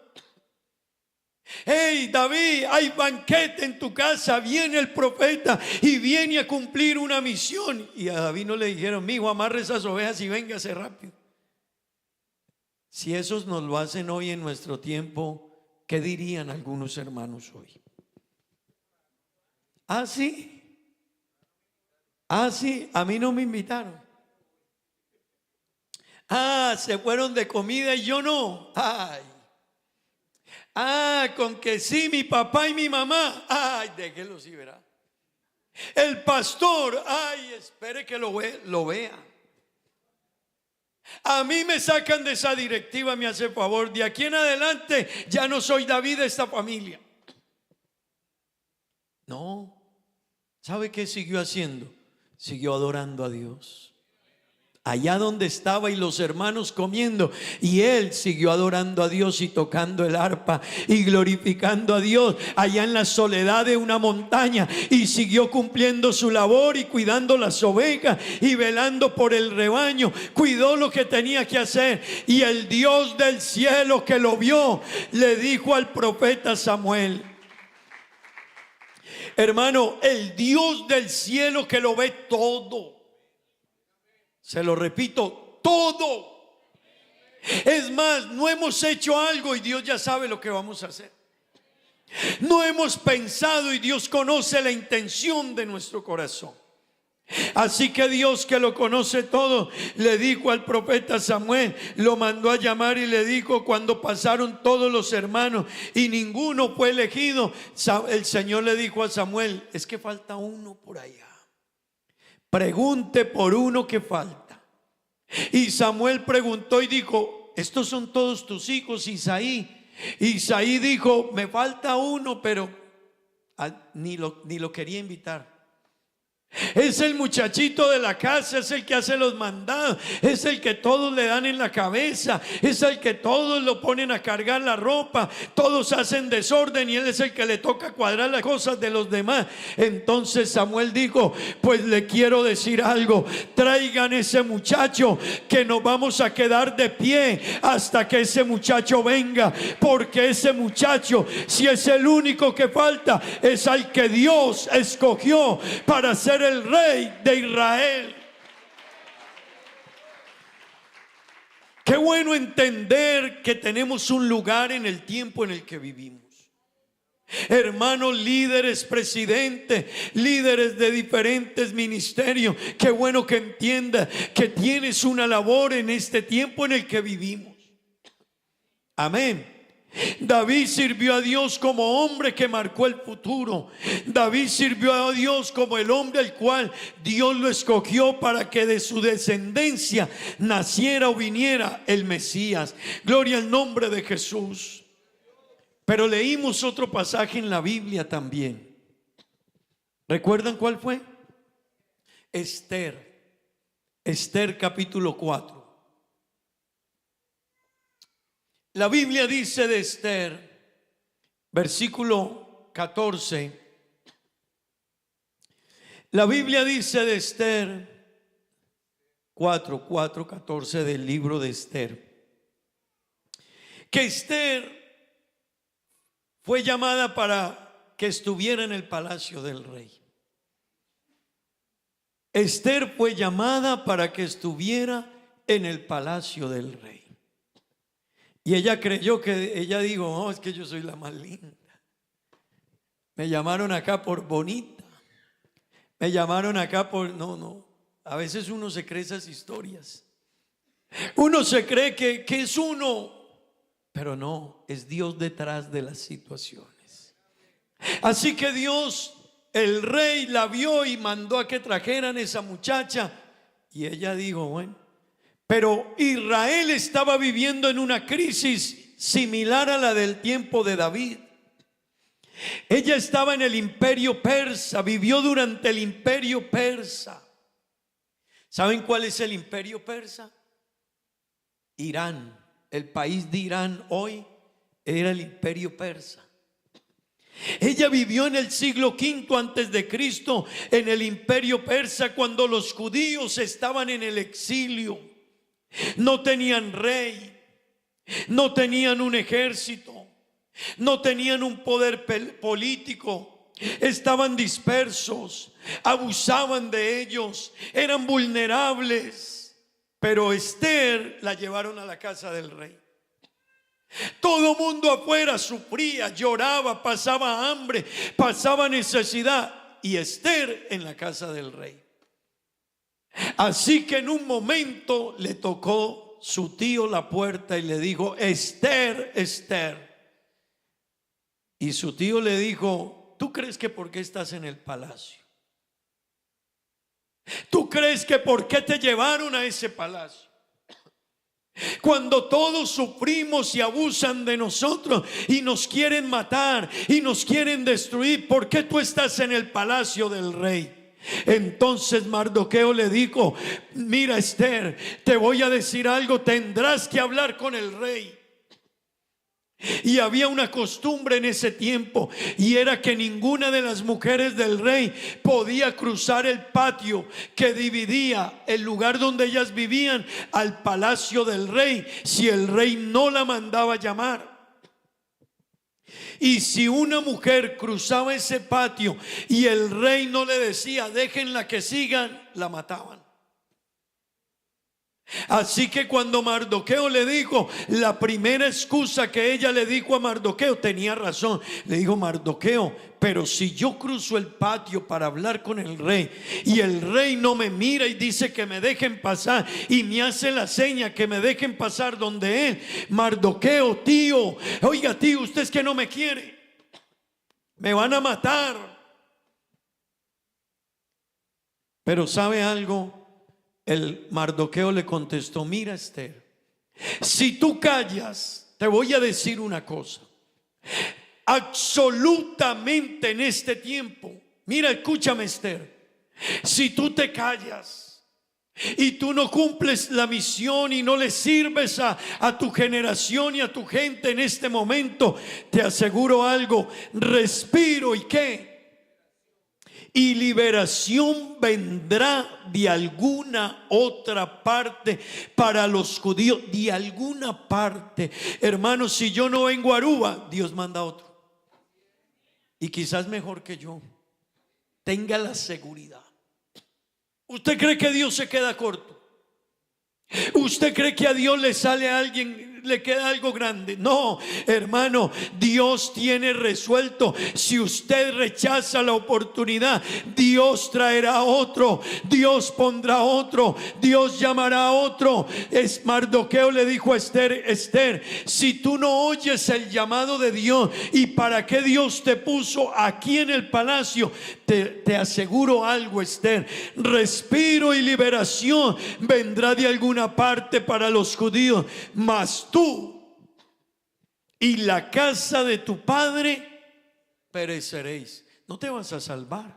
Hey David, hay banquete en tu casa, viene el profeta y viene a cumplir una misión. Y a David no le dijeron, mijo, amarre esas ovejas y véngase rápido. Si esos nos lo hacen hoy en nuestro tiempo, ¿qué dirían algunos hermanos hoy? Ah, sí, a mí no me invitaron. Ah, se fueron de comida y yo no. Ay. Ah, con que sí, mi papá y mi mamá. Ay, déjelos y verá. El pastor, ay, espere que lo vea. A mí me sacan de esa directiva, me hace favor. De aquí en adelante ya no soy David de esta familia. No. ¿Sabe qué siguió haciendo? Siguió adorando a Dios. Allá donde estaba y los hermanos comiendo, y él siguió adorando a Dios y tocando el arpa y glorificando a Dios allá en la soledad de una montaña, y siguió cumpliendo su labor y cuidando las ovejas y velando por el rebaño. Cuidó lo que tenía que hacer, y el Dios del cielo que lo vio le dijo al profeta Samuel: hermano, el Dios del cielo que lo ve todo. Se lo repito, todo. Es más, no hemos hecho algo y Dios ya sabe lo que vamos a hacer. No hemos pensado y Dios conoce la intención de nuestro corazón. Así que Dios, que lo conoce todo, le dijo al profeta Samuel, lo mandó a llamar y le dijo: cuando pasaron todos los hermanos y ninguno fue elegido, el Señor le dijo a Samuel: es que falta uno por allá. Pregunte por uno que falta. Y Samuel preguntó y dijo: estos son todos tus hijos, Isaí. Isaí dijo: me falta uno, pero ni lo quería invitar. Es el muchachito de la casa, es el que hace los mandados, es el que todos le dan en la cabeza, es el que todos lo ponen a cargar la ropa, todos hacen desorden y él es el que le toca cuadrar las cosas de los demás. Entonces Samuel dijo: pues le quiero decir algo, traigan ese muchacho, que nos vamos a quedar de pie hasta que ese muchacho venga, porque ese muchacho, si es el único que falta, es al que Dios escogió para ser el rey de Israel. Qué bueno entender que tenemos un lugar en el tiempo en el que vivimos. Hermanos, líderes, presidentes, líderes de diferentes ministerios, qué bueno que entienda que tienes una labor en este tiempo en el que vivimos. Amén. David sirvió a Dios como hombre que marcó el futuro. David sirvió a Dios como el hombre al cual Dios lo escogió para que de su descendencia naciera o viniera el Mesías. Gloria al nombre de Jesús. Pero leímos otro pasaje en la Biblia también. ¿Recuerdan cuál fue? Esther capítulo 4. La Biblia dice de Esther, versículo 14. La Biblia dice de Esther 14 del libro de Esther, que Esther fue llamada para que estuviera en el palacio del rey. Esther fue llamada para que estuviera en el palacio del rey. Y ella creyó que, ella dijo: oh, es que yo soy la más linda. Me llamaron acá por bonita. Me llamaron acá por... No. A veces uno se cree esas historias. Uno se cree que es uno, pero no, es Dios detrás de las situaciones. Así que Dios, el rey, la vio y mandó a que trajeran esa muchacha. Y ella dijo: bueno. Pero Israel estaba viviendo en una crisis similar a la del tiempo de David. Ella estaba en el imperio persa, vivió durante el imperio persa. ¿Saben cuál es el imperio persa? Irán. El país de Irán hoy era el imperio persa. Ella vivió en el siglo V antes de Cristo en el imperio persa, cuando los judíos estaban en el exilio. No tenían rey, no tenían un ejército, no tenían un poder político, estaban dispersos, abusaban de ellos, eran vulnerables. Pero Esther la llevaron a la casa del rey. Todo mundo afuera sufría, lloraba, pasaba hambre, pasaba necesidad, y Esther en la casa del rey. Así que en un momento le tocó su tío la puerta y le dijo: Esther, Esther. Y su tío le dijo: ¿tú crees que por qué estás en el palacio? ¿Tú crees que por qué te llevaron a ese palacio? Cuando todos sufrimos y abusan de nosotros y nos quieren matar y nos quieren destruir, ¿por qué tú estás en el palacio del rey? Entonces Mardoqueo le dijo: mira, Esther, te voy a decir algo, tendrás que hablar con el rey. Y había una costumbre en ese tiempo, y era que ninguna de las mujeres del rey podía cruzar el patio que dividía el lugar donde ellas vivían al palacio del rey, si el rey no la mandaba llamar. Y si una mujer cruzaba ese patio y el rey no le decía: déjenla que sigan, la mataban. Así que cuando Mardoqueo le dijo, la primera excusa que ella le dijo a Mardoqueo, tenía razón. Le dijo: Mardoqueo, pero si yo cruzo el patio para hablar con el rey y el rey no me mira y dice que me dejen pasar y me hace la seña que me dejen pasar donde él, Mardoqueo, tío, oiga tío, usted es que no me quiere, me van a matar. Pero ¿sabe algo? El Mardoqueo le contestó: mira, Esther, si tú callas, te voy a decir una cosa. Absolutamente en este tiempo, mira, escúchame, Esther, si tú te callas y tú no cumples la misión y no le sirves a tu generación y a tu gente en este momento, te aseguro algo: respiro y qué, y liberación vendrá de alguna otra parte para los judíos, de alguna parte. Hermanos, si yo no vengo a Aruba, Dios manda a otro, y quizás mejor que yo. Tenga la seguridad. ¿Usted cree que Dios se queda corto? ¿Usted cree que a Dios le sale a alguien, le queda algo grande? No, hermano, Dios tiene resuelto. Si usted rechaza la oportunidad, Dios traerá otro, Dios pondrá otro, Dios llamará a otro. Mardoqueo le dijo a Esther: Esther, si tú no oyes el llamado de Dios y para qué Dios te puso aquí en el palacio, te aseguro algo, Esther, respiro y liberación vendrá de alguna parte para los judíos, mas tú y la casa de tu padre pereceréis. No te vas a salvar.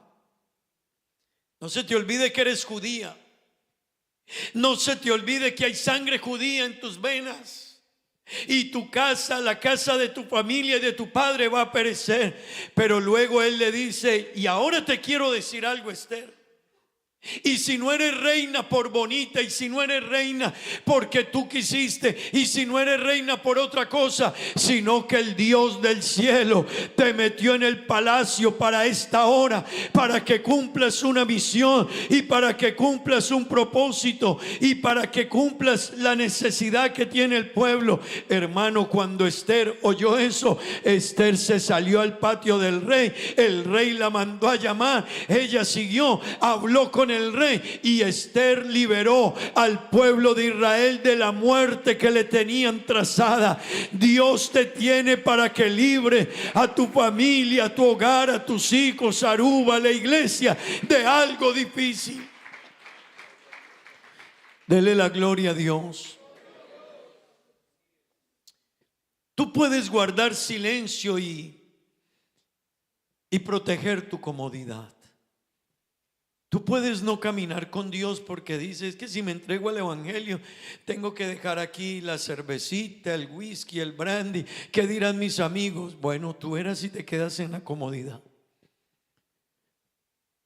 No se te olvide que eres judía. No se te olvide que hay sangre judía en tus venas. Y tu casa, la casa de tu familia y de tu padre va a perecer. Pero luego él le dice: y ahora te quiero decir algo, Esther. Y si no eres reina por bonita, y si no eres reina porque tú quisiste, y si no eres reina por otra cosa, sino que el Dios del cielo te metió en el palacio para esta hora, para que cumplas una misión y para que cumplas un propósito y para que cumplas la necesidad que tiene el pueblo. Hermano, cuando Esther oyó eso, Esther se salió al patio del rey. El rey la mandó a llamar. Ella siguió, habló con el rey, y Esther liberó al pueblo de Israel de la muerte que le tenían trazada. Dios te tiene para que libre a tu familia, a tu hogar, a tus hijos, a Aruba, a la iglesia, de algo difícil. Dele la gloria a Dios. Tú puedes guardar silencio y proteger tu comodidad. Tú puedes no caminar con Dios porque dices que si me entrego al evangelio tengo que dejar aquí la cervecita, el whisky, el brandy. ¿Qué dirán mis amigos? Bueno, tú eras y te quedas en la comodidad.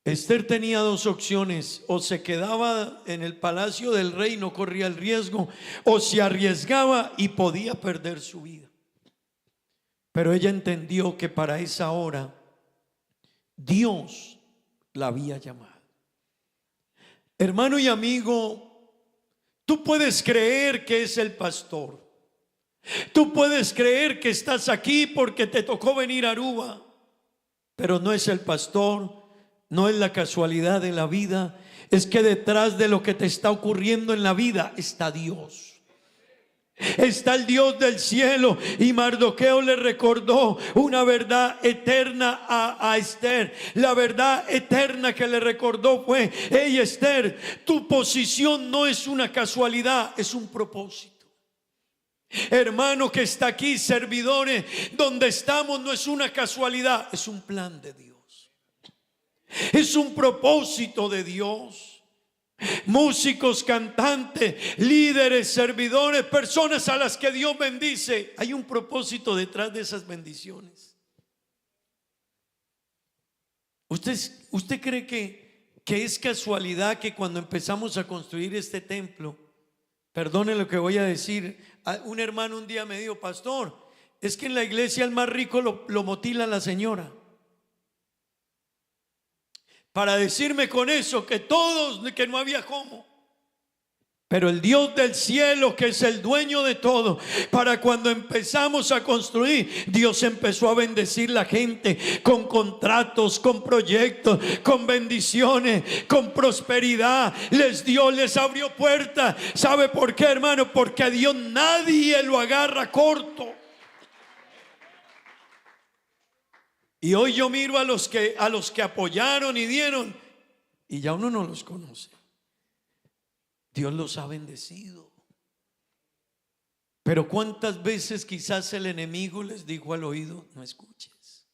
Esther tenía dos opciones: o se quedaba en el palacio del rey, no corría el riesgo, o se arriesgaba y podía perder su vida. Pero ella entendió que para esa hora Dios la había llamado. Hermano y amigo, tú puedes creer que es el pastor. Tú puedes creer que estás aquí porque te tocó venir a Aruba, pero no es el pastor, no es la casualidad de la vida. Es que detrás de lo que te está ocurriendo en la vida está Dios. Está el Dios del cielo. Y Mardoqueo le recordó una verdad eterna a Esther. La verdad eterna que le recordó fue: hey Esther, tu posición no es una casualidad, es un propósito. Hermano que está aquí, servidores, donde estamos no es una casualidad, es un plan de Dios, es un propósito de Dios. Músicos, cantantes, líderes, servidores, personas a las que Dios bendice, hay un propósito detrás de esas bendiciones. ¿Usted cree que es casualidad que cuando empezamos a construir este templo, perdone lo que voy a decir, un hermano un día me dijo: pastor, es que en la iglesia el más rico lo motila la señora? Para decirme con eso que no había cómo. Pero el Dios del cielo, que es el dueño de todo, para cuando empezamos a construir, Dios empezó a bendecir la gente con contratos, con proyectos, con bendiciones, con prosperidad. Les abrió puertas. ¿Sabe por qué, hermano? Porque a Dios nadie lo agarra corto. Y hoy yo miro a los que apoyaron y dieron, y ya uno no los conoce. Dios los ha bendecido. Pero cuántas veces quizás el enemigo les dijo al oído: no escuches,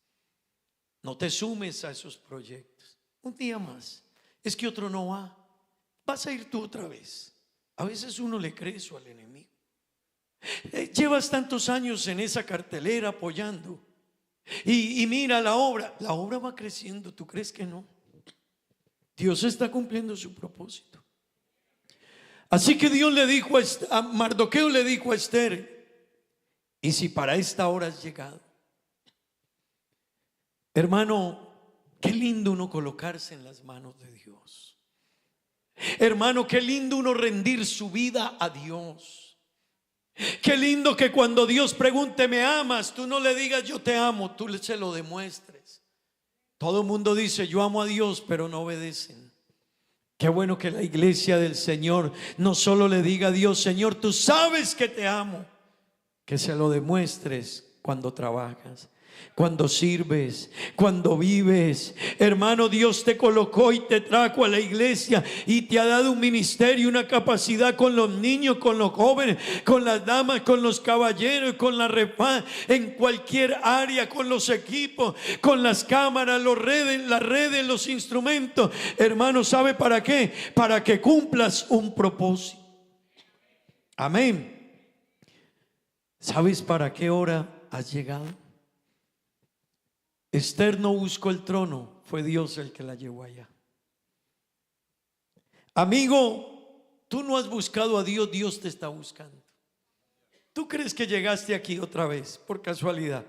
no te sumes a esos proyectos. Un día más, es que otro no va, vas a ir tú otra vez. A veces uno le cree eso al enemigo. Llevas tantos años en esa cartelera apoyando. Y mira la obra va creciendo. ¿Tú crees que no? Dios está cumpliendo su propósito. Así que Dios le dijo a Mardoqueo, le dijo a Esther: y si para esta hora has llegado. Hermano, qué lindo uno colocarse en las manos de Dios. Hermano, qué lindo uno rendir su vida a Dios. Qué lindo que cuando Dios pregunte: ¿me amas?, tú no le digas yo te amo, tú se lo demuestres. Todo el mundo dice yo amo a Dios, pero no obedecen. Qué bueno que la iglesia del Señor no solo le diga a Dios: Señor, tú sabes que te amo, que se lo demuestres cuando trabajas, cuando sirves, cuando vives. Hermano, Dios te colocó y te trajo a la iglesia y te ha dado un ministerio, una capacidad con los niños, con los jóvenes, con las damas, con los caballeros, con la repa, en cualquier área, con los equipos, con las cámaras, las redes, los instrumentos. Hermano, ¿sabe para qué? Para que cumplas un propósito. Amén. ¿Sabes para qué hora has llegado? Esther no buscó el trono, fue Dios el que la llevó allá. Amigo, tú no has buscado a Dios, Dios te está buscando. ¿Tú crees que llegaste aquí otra vez por casualidad?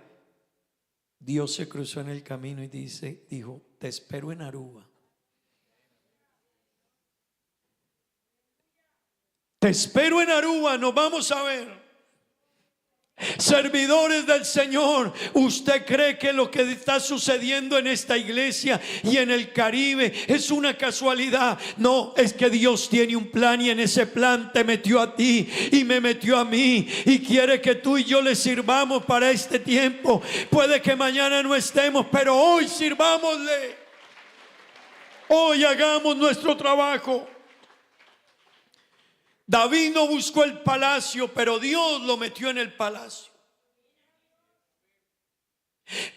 Dios se cruzó en el camino y dijo: te espero en Aruba. Te espero en Aruba, nos vamos a ver. Servidores del Señor, ¿usted cree que lo que está sucediendo en esta iglesia y en el Caribe es una casualidad? No, es que Dios tiene un plan, y en ese plan te metió a ti y me metió a mí, y quiere que tú y yo le sirvamos para este tiempo. Puede que mañana no estemos, pero hoy sirvámosle. Hoy hagamos nuestro trabajo. David no buscó el palacio, pero Dios lo metió en el palacio.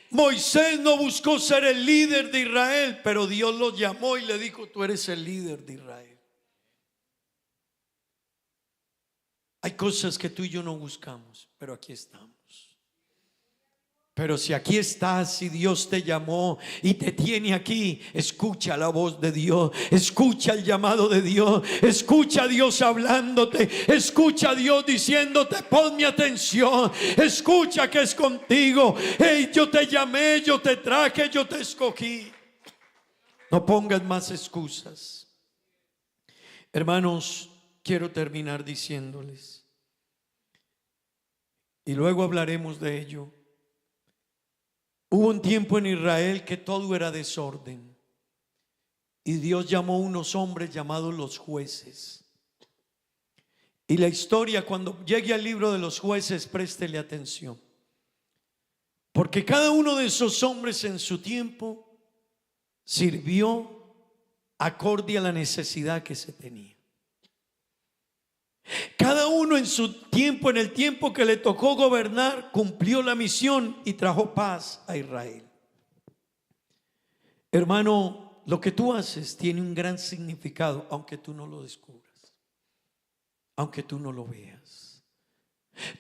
Moisés no buscó ser el líder de Israel, pero Dios lo llamó y le dijo: tú eres el líder de Israel. Hay cosas que tú y yo no buscamos, pero aquí estamos. Pero si aquí estás y Dios te llamó y te tiene aquí, escucha la voz de Dios, escucha el llamado de Dios, escucha a Dios hablándote, escucha a Dios diciéndote: pon mi atención, escucha que es contigo. Hey, yo te llamé, yo te traje, yo te escogí. No pongas más excusas. Hermanos, quiero terminar diciéndoles, y luego hablaremos de ello. Hubo un tiempo en Israel que todo era desorden, y Dios llamó a unos hombres llamados los jueces. Y la historia, cuando llegue al libro de los jueces, préstele atención, porque cada uno de esos hombres en su tiempo sirvió acorde a la necesidad que se tenía. Cada uno en su tiempo, en el tiempo que le tocó gobernar, cumplió la misión y trajo paz a Israel. Hermano, lo que tú haces tiene un gran significado, aunque tú no lo descubras, aunque tú no lo veas.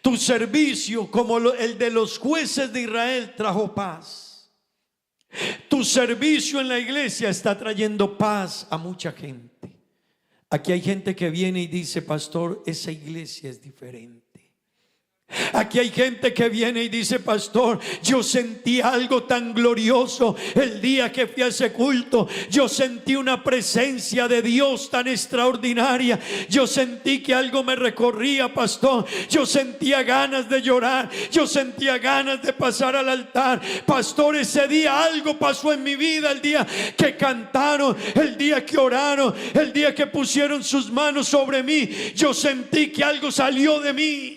Tu servicio, como el de los jueces de Israel, trajo paz. Tu servicio en la iglesia está trayendo paz a mucha gente. Aquí hay gente que viene y dice: pastor, esa iglesia es diferente. Aquí hay gente que viene y dice: pastor, yo sentí algo tan glorioso el día que fui a ese culto. Yo sentí una presencia de Dios tan extraordinaria. Yo sentí que algo me recorría, pastor. Yo sentía ganas de llorar. Yo sentía ganas de pasar al altar. Pastor, ese día algo pasó en mi vida. El día que cantaron, el día que oraron, el día que pusieron sus manos sobre mí, yo sentí que algo salió de mí.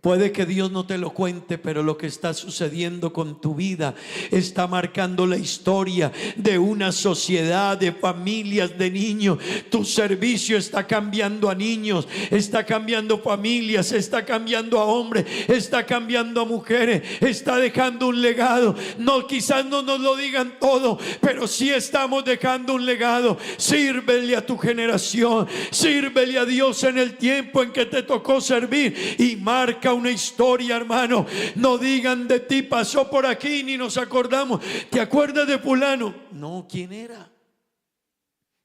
Puede que Dios no te lo cuente, pero lo que está sucediendo con tu vida está marcando la historia de una sociedad, de familias, de niños. Tu servicio está cambiando a niños, está cambiando familias, está cambiando a hombres, está cambiando a mujeres, está dejando un legado. No, quizás no nos lo digan todo, pero sí estamos dejando un legado. Sírvele a tu generación, sírvele a Dios en el tiempo en que te tocó servir, y marca una historia, hermano. No digan de ti: pasó por aquí, ni nos acordamos. ¿Te acuerdas de fulano? No, ¿quién era?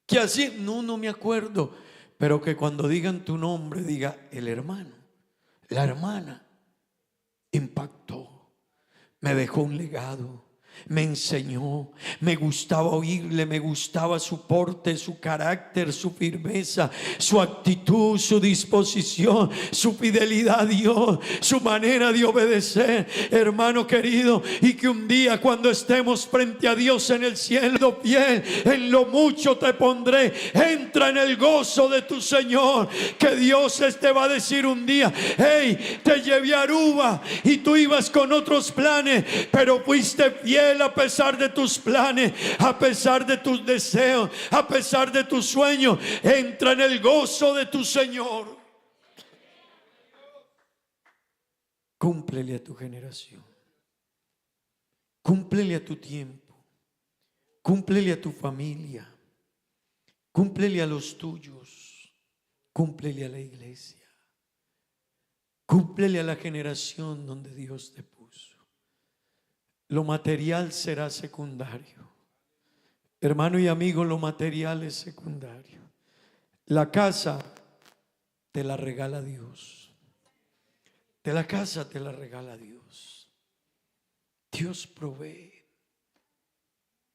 ¿Qué hacía? No me acuerdo. Pero que cuando digan tu nombre, diga: el hermano, la hermana impactó, me dejó un legado, me enseñó, me gustaba oírle, me gustaba su porte, su carácter, su firmeza, su actitud, su disposición, su fidelidad a Dios, su manera de obedecer, hermano querido. Y que un día, cuando estemos frente a Dios en el cielo, fiel, en lo mucho te pondré, entra en el gozo de tu Señor. Que Dios te va a decir un día: hey, te llevé a Aruba y tú ibas con otros planes, pero fuiste fiel a pesar de tus planes, a pesar de tus deseos, a pesar de tus sueños. Entra en el gozo de tu Señor. Cúmplele a tu generación, cúmplele a tu tiempo, cúmplele a tu familia, cúmplele a los tuyos, cúmplele a la iglesia, cúmplele a la generación donde Dios te puso. Lo material será secundario. Hermano y amigo, lo material es secundario. La casa te la regala Dios. De la casa te la regala Dios. Dios provee.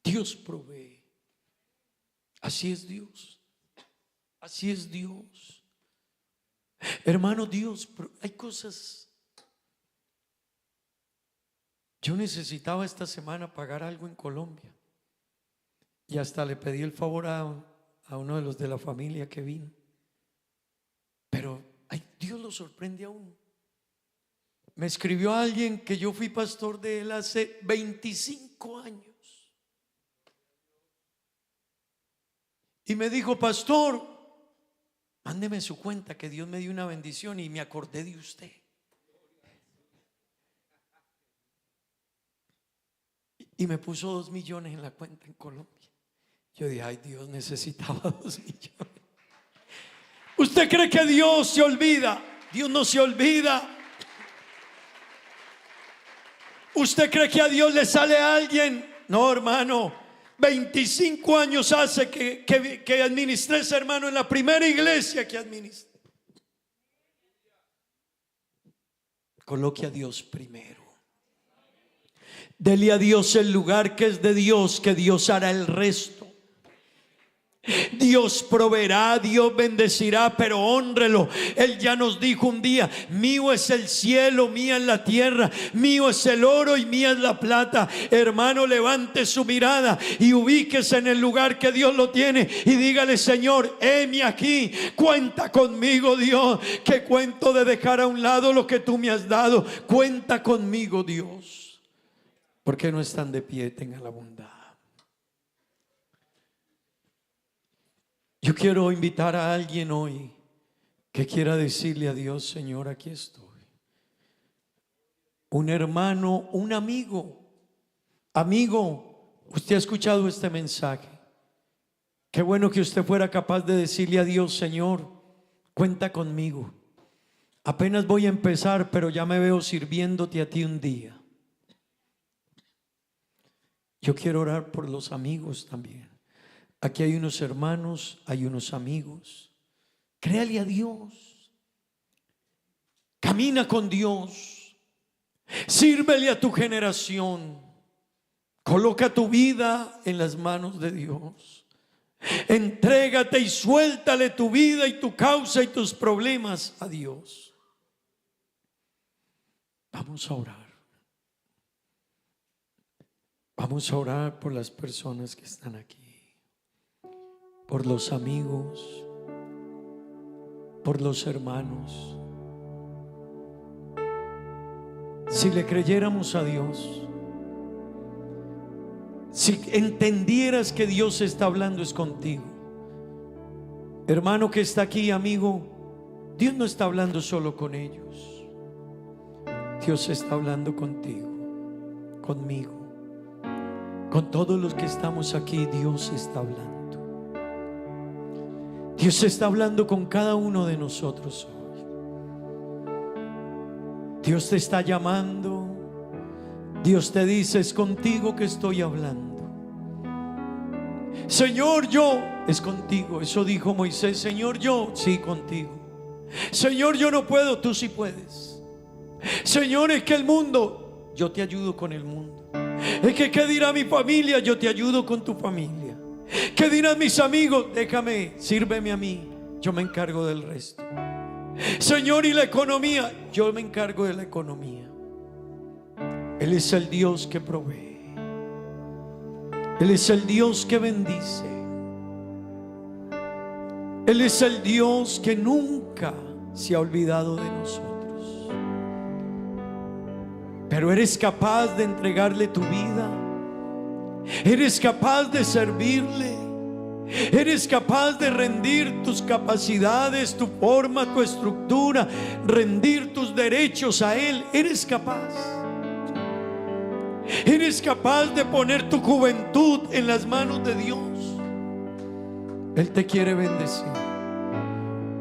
Dios provee. Así es Dios. Así es Dios. Hermano, Dios, hay cosas. Yo necesitaba esta semana pagar algo en Colombia, y hasta le pedí el favor a uno de los de la familia que vino. Pero Dios lo sorprende a uno. Me escribió alguien que yo fui pastor de él hace 25 años. Y me dijo: pastor, mándeme su cuenta, que Dios me dio una bendición y me acordé de usted. Y me puso 2 millones en la cuenta en Colombia. Yo dije: ay, Dios, necesitaba 2 millones. ¿Usted cree que Dios se olvida? Dios no se olvida. ¿Usted cree que a Dios le sale a alguien? No, hermano. 25 años hace que administré ese hermano en la primera iglesia que administré. Coloque a Dios primero. Dele a Dios el lugar que es de Dios, que Dios hará el resto. Dios proveerá, Dios bendecirá, pero hónrelo. Él ya nos dijo un día: mío es el cielo, mía es la tierra, mío es el oro y mía es la plata. Hermano, levante su mirada y ubíquese en el lugar que Dios lo tiene y dígale: Señor, heme aquí, cuenta conmigo, Dios. Que cuento de dejar a un lado lo que tú me has dado. Cuenta conmigo, Dios. ¿Por qué no están de pie? Tengan la bondad. Yo quiero invitar a alguien hoy que quiera decirle a Dios: Señor, aquí estoy. Un hermano, un amigo. Amigo, usted ha escuchado este mensaje. Qué bueno que usted fuera capaz de decirle a Dios: Señor, cuenta conmigo. Apenas voy a empezar, pero ya me veo sirviéndote a ti un día. Yo quiero orar por los amigos también. Aquí hay unos hermanos, hay unos amigos. Créale a Dios. Camina con Dios. Sírvele a tu generación. Coloca tu vida en las manos de Dios. Entrégate y suéltale tu vida y tu causa y tus problemas a Dios. Vamos a orar. Vamos a orar por las personas que están aquí. Por los amigos, por los hermanos. Si le creyéramos a Dios, si entendieras que Dios está hablando es contigo. Hermano que está aquí, amigo, Dios no está hablando solo con ellos. Dios está hablando contigo, conmigo, con todos los que estamos aquí. Dios está hablando. Dios está hablando con cada uno de nosotros hoy. Dios te está llamando. Dios te dice: es contigo que estoy hablando. Señor, yo, es contigo. Eso dijo Moisés: Señor, yo, sí, contigo. Señor, yo no puedo, tú sí puedes. Señor, es que el mundo, yo te ayudo con el mundo. Es que ¿qué dirá mi familia? Yo te ayudo con tu familia. ¿Qué dirán mis amigos? Déjame, sírveme a mí, yo me encargo del resto. Señor, y la economía, yo me encargo de la economía. Él es el Dios que provee. Él es el Dios que bendice. Él es el Dios que nunca se ha olvidado de nosotros. Pero eres capaz de entregarle tu vida. Eres capaz de servirle. Eres capaz de rendir tus capacidades, tu forma, tu estructura, rendir tus derechos a Él. Eres capaz. Eres capaz de poner tu juventud en las manos de Dios. Él te quiere bendecir,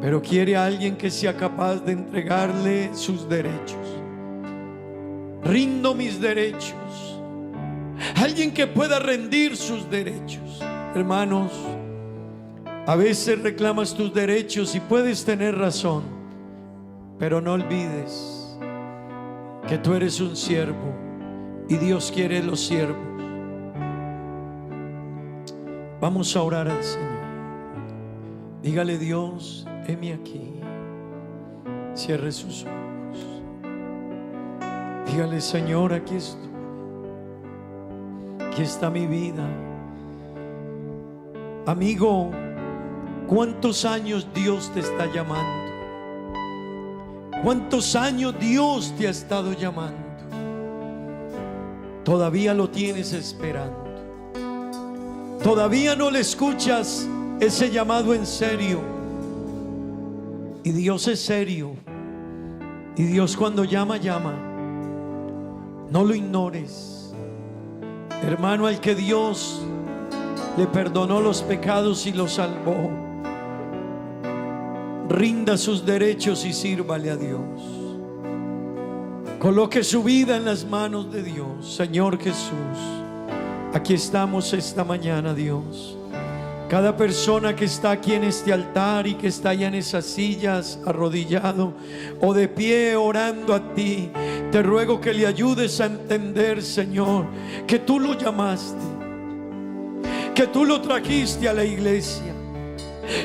pero quiere a alguien que sea capaz de entregarle sus derechos. Rindo mis derechos. Alguien que pueda rendir sus derechos. Hermanos, a veces reclamas tus derechos y puedes tener razón, pero no olvides que tú eres un siervo y Dios quiere los siervos. Vamos a orar al Señor. Dígale: Dios, heme aquí. Cierre sus ojos. Dígale: Señor, aquí estoy. Aquí está mi vida. Amigo, ¿cuántos años Dios te está llamando? ¿Cuántos años Dios te ha estado llamando? Todavía lo tienes esperando. Todavía no le escuchas ese llamado en serio. Y Dios es serio. Y Dios cuando llama, llama. No lo ignores. Hermano, al que Dios le perdonó los pecados y lo salvó, rinda sus derechos y sírvale a Dios. Coloque su vida en las manos de Dios. Señor Jesús, aquí estamos esta mañana, Dios. Cada persona que está aquí en este altar y que está allá en esas sillas, arrodillado o de pie orando a ti, te ruego que le ayudes a entender, Señor, que tú lo llamaste, que tú lo trajiste a la iglesia,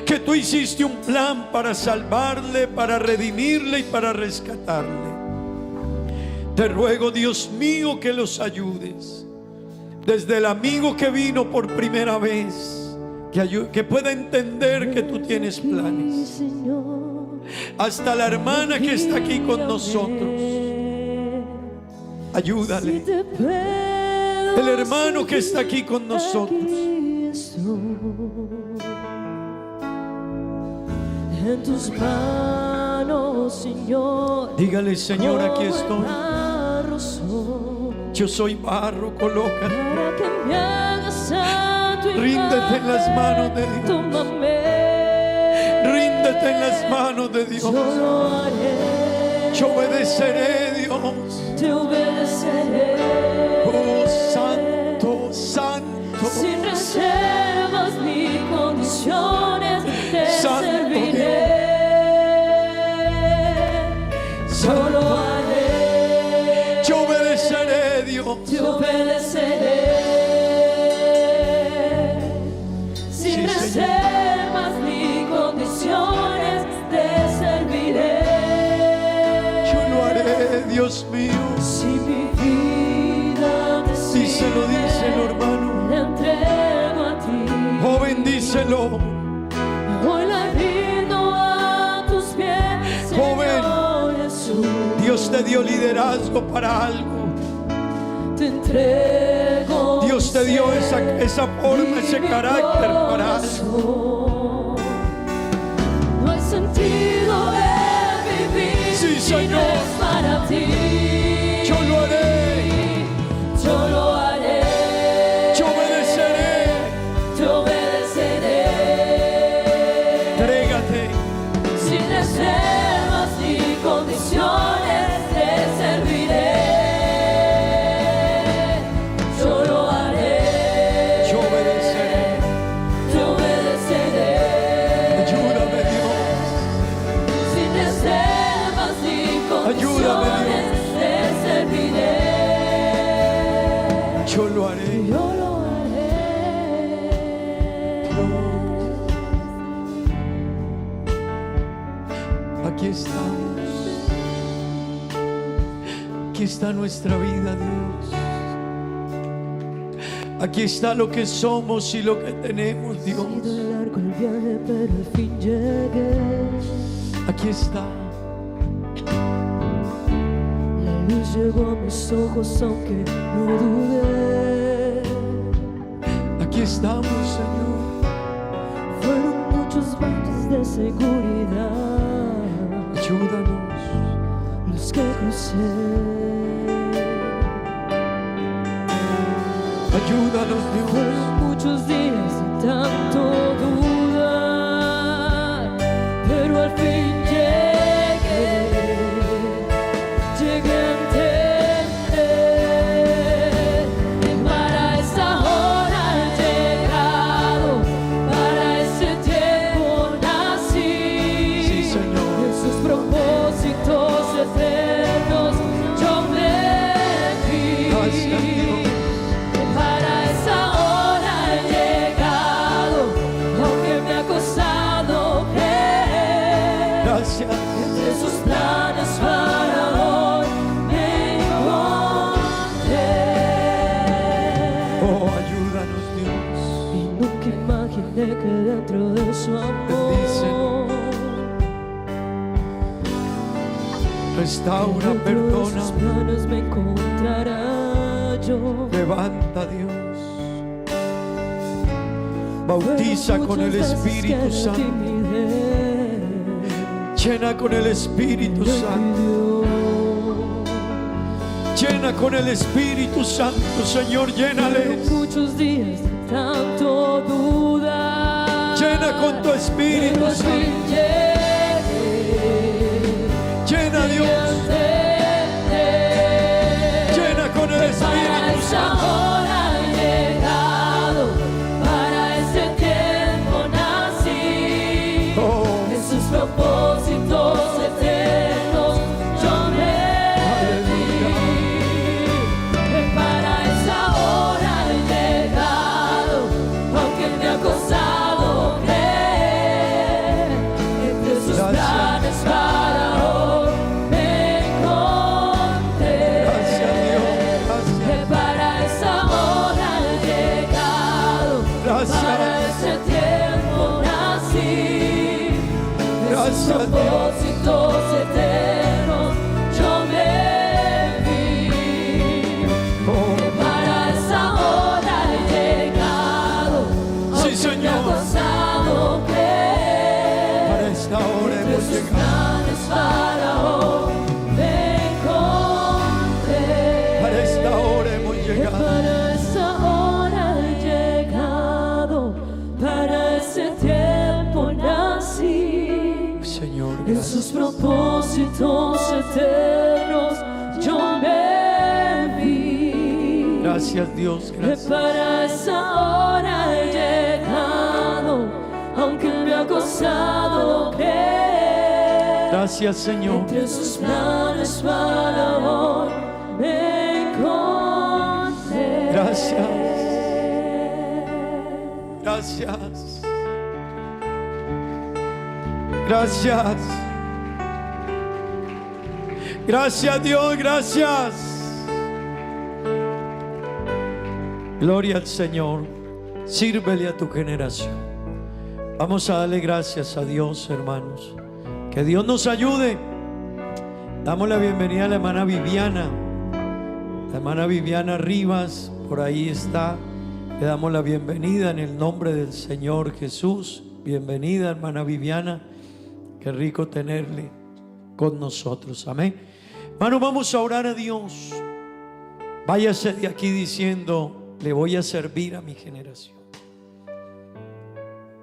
que tú hiciste un plan para salvarle, para redimirle y para rescatarle. Te ruego, Dios mío, que los ayudes. Desde el amigo que vino por primera vez, que pueda entender que tú tienes planes, hasta la hermana que está aquí con nosotros. Ayúdale. El hermano que está aquí con nosotros. En tus manos, Señor. Dígale, Señor, aquí estoy. Yo soy barro, colócame. Para que me hagas a tu Ríndete en las manos de Dios. Tómame. Ríndete en las manos de Dios. Yo lo haré. Yo obedeceré, Dios. Te obedeceré. Oh, santo, santo. Sin reservas ni condiciones te serviré. Yo lo haré. Yo obedeceré, Dios. Te obedeceré. Sin reservas ni condiciones te serviré. Yo lo haré, Dios mío. Si mi vida te sirve, Díselo, hermano. la entrego a ti. Oh, bendícelo. Hoy la rindo a tus pies, Joven. Señor Jesús. Dios te dio liderazgo para algo. Te entrego. Dios te dio esa forma, ese carácter para algo. No hay sentido en vivir. Sí, si Señor. no es para ti. Yo lo haré. Yo lo haré. Yo obedeceré. Te obedeceré. Entrégate. Sin reservas ni condiciones te serviré. Yo lo haré. Yo obedeceré. Te obedeceré. Ayúdame, Dios. Sin reservas ni Ayúdame, condiciones te serviré. Yo lo haré. Yo lo haré. Aquí estamos. Aquí está nuestra vida, Dios. Aquí está lo que somos y lo que tenemos, Dios. Ha sido largo el viaje, pero al fin llegué. Aquí está. La luz llegó a mis ojos, aunque no dudé. Aquí estamos, Señor. Fueron muchos valles de seguridad Ayúdanos. los que crucé. Ayúdanos, Dios. Fueron muchos días de tanto dudar, pero al fin llegué a entender que para esa hora he llegado, para ese tiempo nací. Sí, Señor. En sus propósitos eternos yo me Gracias, vi. Dios. Para esa hora he llegado, aunque me ha costado creer. Gracias. Entre sus planes para hoy me encontré. Oh, ayúdanos, Dios. Y nunca imaginé que dentro de su Bendícelo. amor Restaura, dentro de perdona. sus planes me encontrará yo. Levanta, Dios. Bautiza con el Espíritu Santo. Llena con el Espíritu Santo. Llena con el Espíritu Santo, Señor, llénales. Muchos días de tanto duda. Llena con tu Espíritu Santo. Llena, Dios. Llena con el Espíritu Santo. Propósitos eternos, yo me vi. Para esa hora he llegado, aunque me ha costado creer. Entre sus planes para hoy me encontré. Gracias, Dios. Gracias. Para esa hora he llegado, Gracias. para ese tiempo nací. Gracias, Dios. Propósitos eternos, yo me vi. Para esa hora he llegado, Sí, aunque me ha Señor. costado creer. Para esta hora Entre hemos sus llegado. planes para hoy me encontré. Para esta hora hemos llegado. Para esa hora he llegado, para ese tiempo nací. Señor, En gracias. sus propósitos eternos yo me vi. Gracias, Dios. Gracias. Para esa hora he llegado, aunque me ha costado creer. Gracias, Señor. Entre sus planes para hoy me encontré. Gracias. Gracias. Gracias. Gracias, Dios, gracias. Gloria al Señor. Sírvele a tu generación. Vamos a darle gracias a Dios, hermanos. Que Dios nos ayude. Damos la bienvenida a la hermana Viviana. La hermana Viviana Rivas, por ahí está. Le damos la bienvenida en el nombre del Señor Jesús. Bienvenida, hermana Viviana. Qué rico tenerle con nosotros. Amén. Hermano, vamos a orar a Dios. Váyase de aquí diciendo: le voy a servir a mi generación.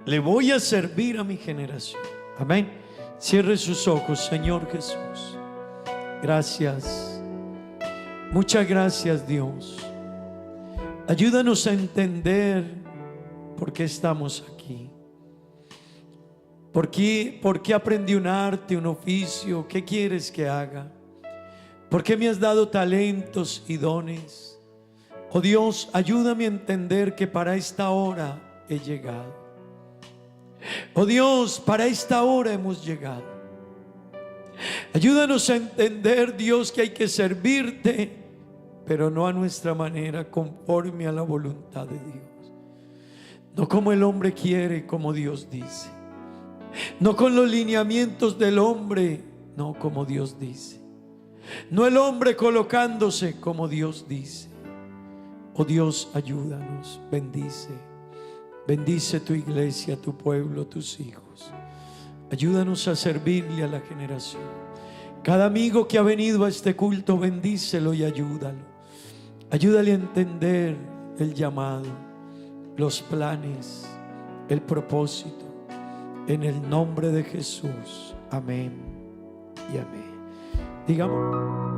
Le voy a servir a mi generación. Amén. Cierre sus ojos, Señor Jesús. Gracias. Muchas gracias, Dios. Ayúdanos a entender por qué estamos aquí. ¿Por qué aprendí un arte, un oficio? ¿Qué quieres que haga? ¿Por qué me has dado talentos y dones? Oh Dios, ayúdame a entender que para esta hora he llegado. Oh Dios, para esta hora hemos llegado. Ayúdanos a entender, Dios, que hay que servirte, pero no a nuestra manera, conforme a la voluntad de Dios. No como el hombre quiere, como Dios dice. No con los lineamientos del hombre, no como Dios dice. No el hombre colocándose como Dios dice. Oh Dios, ayúdanos, bendice. Bendice tu iglesia, tu pueblo, tus hijos. Ayúdanos a servirle a la generación. Cada amigo que ha venido a este culto, bendícelo y ayúdalo. Ayúdale a entender el llamado, los planes, el propósito. En el nombre de Jesús. Amén y amén. Digamos.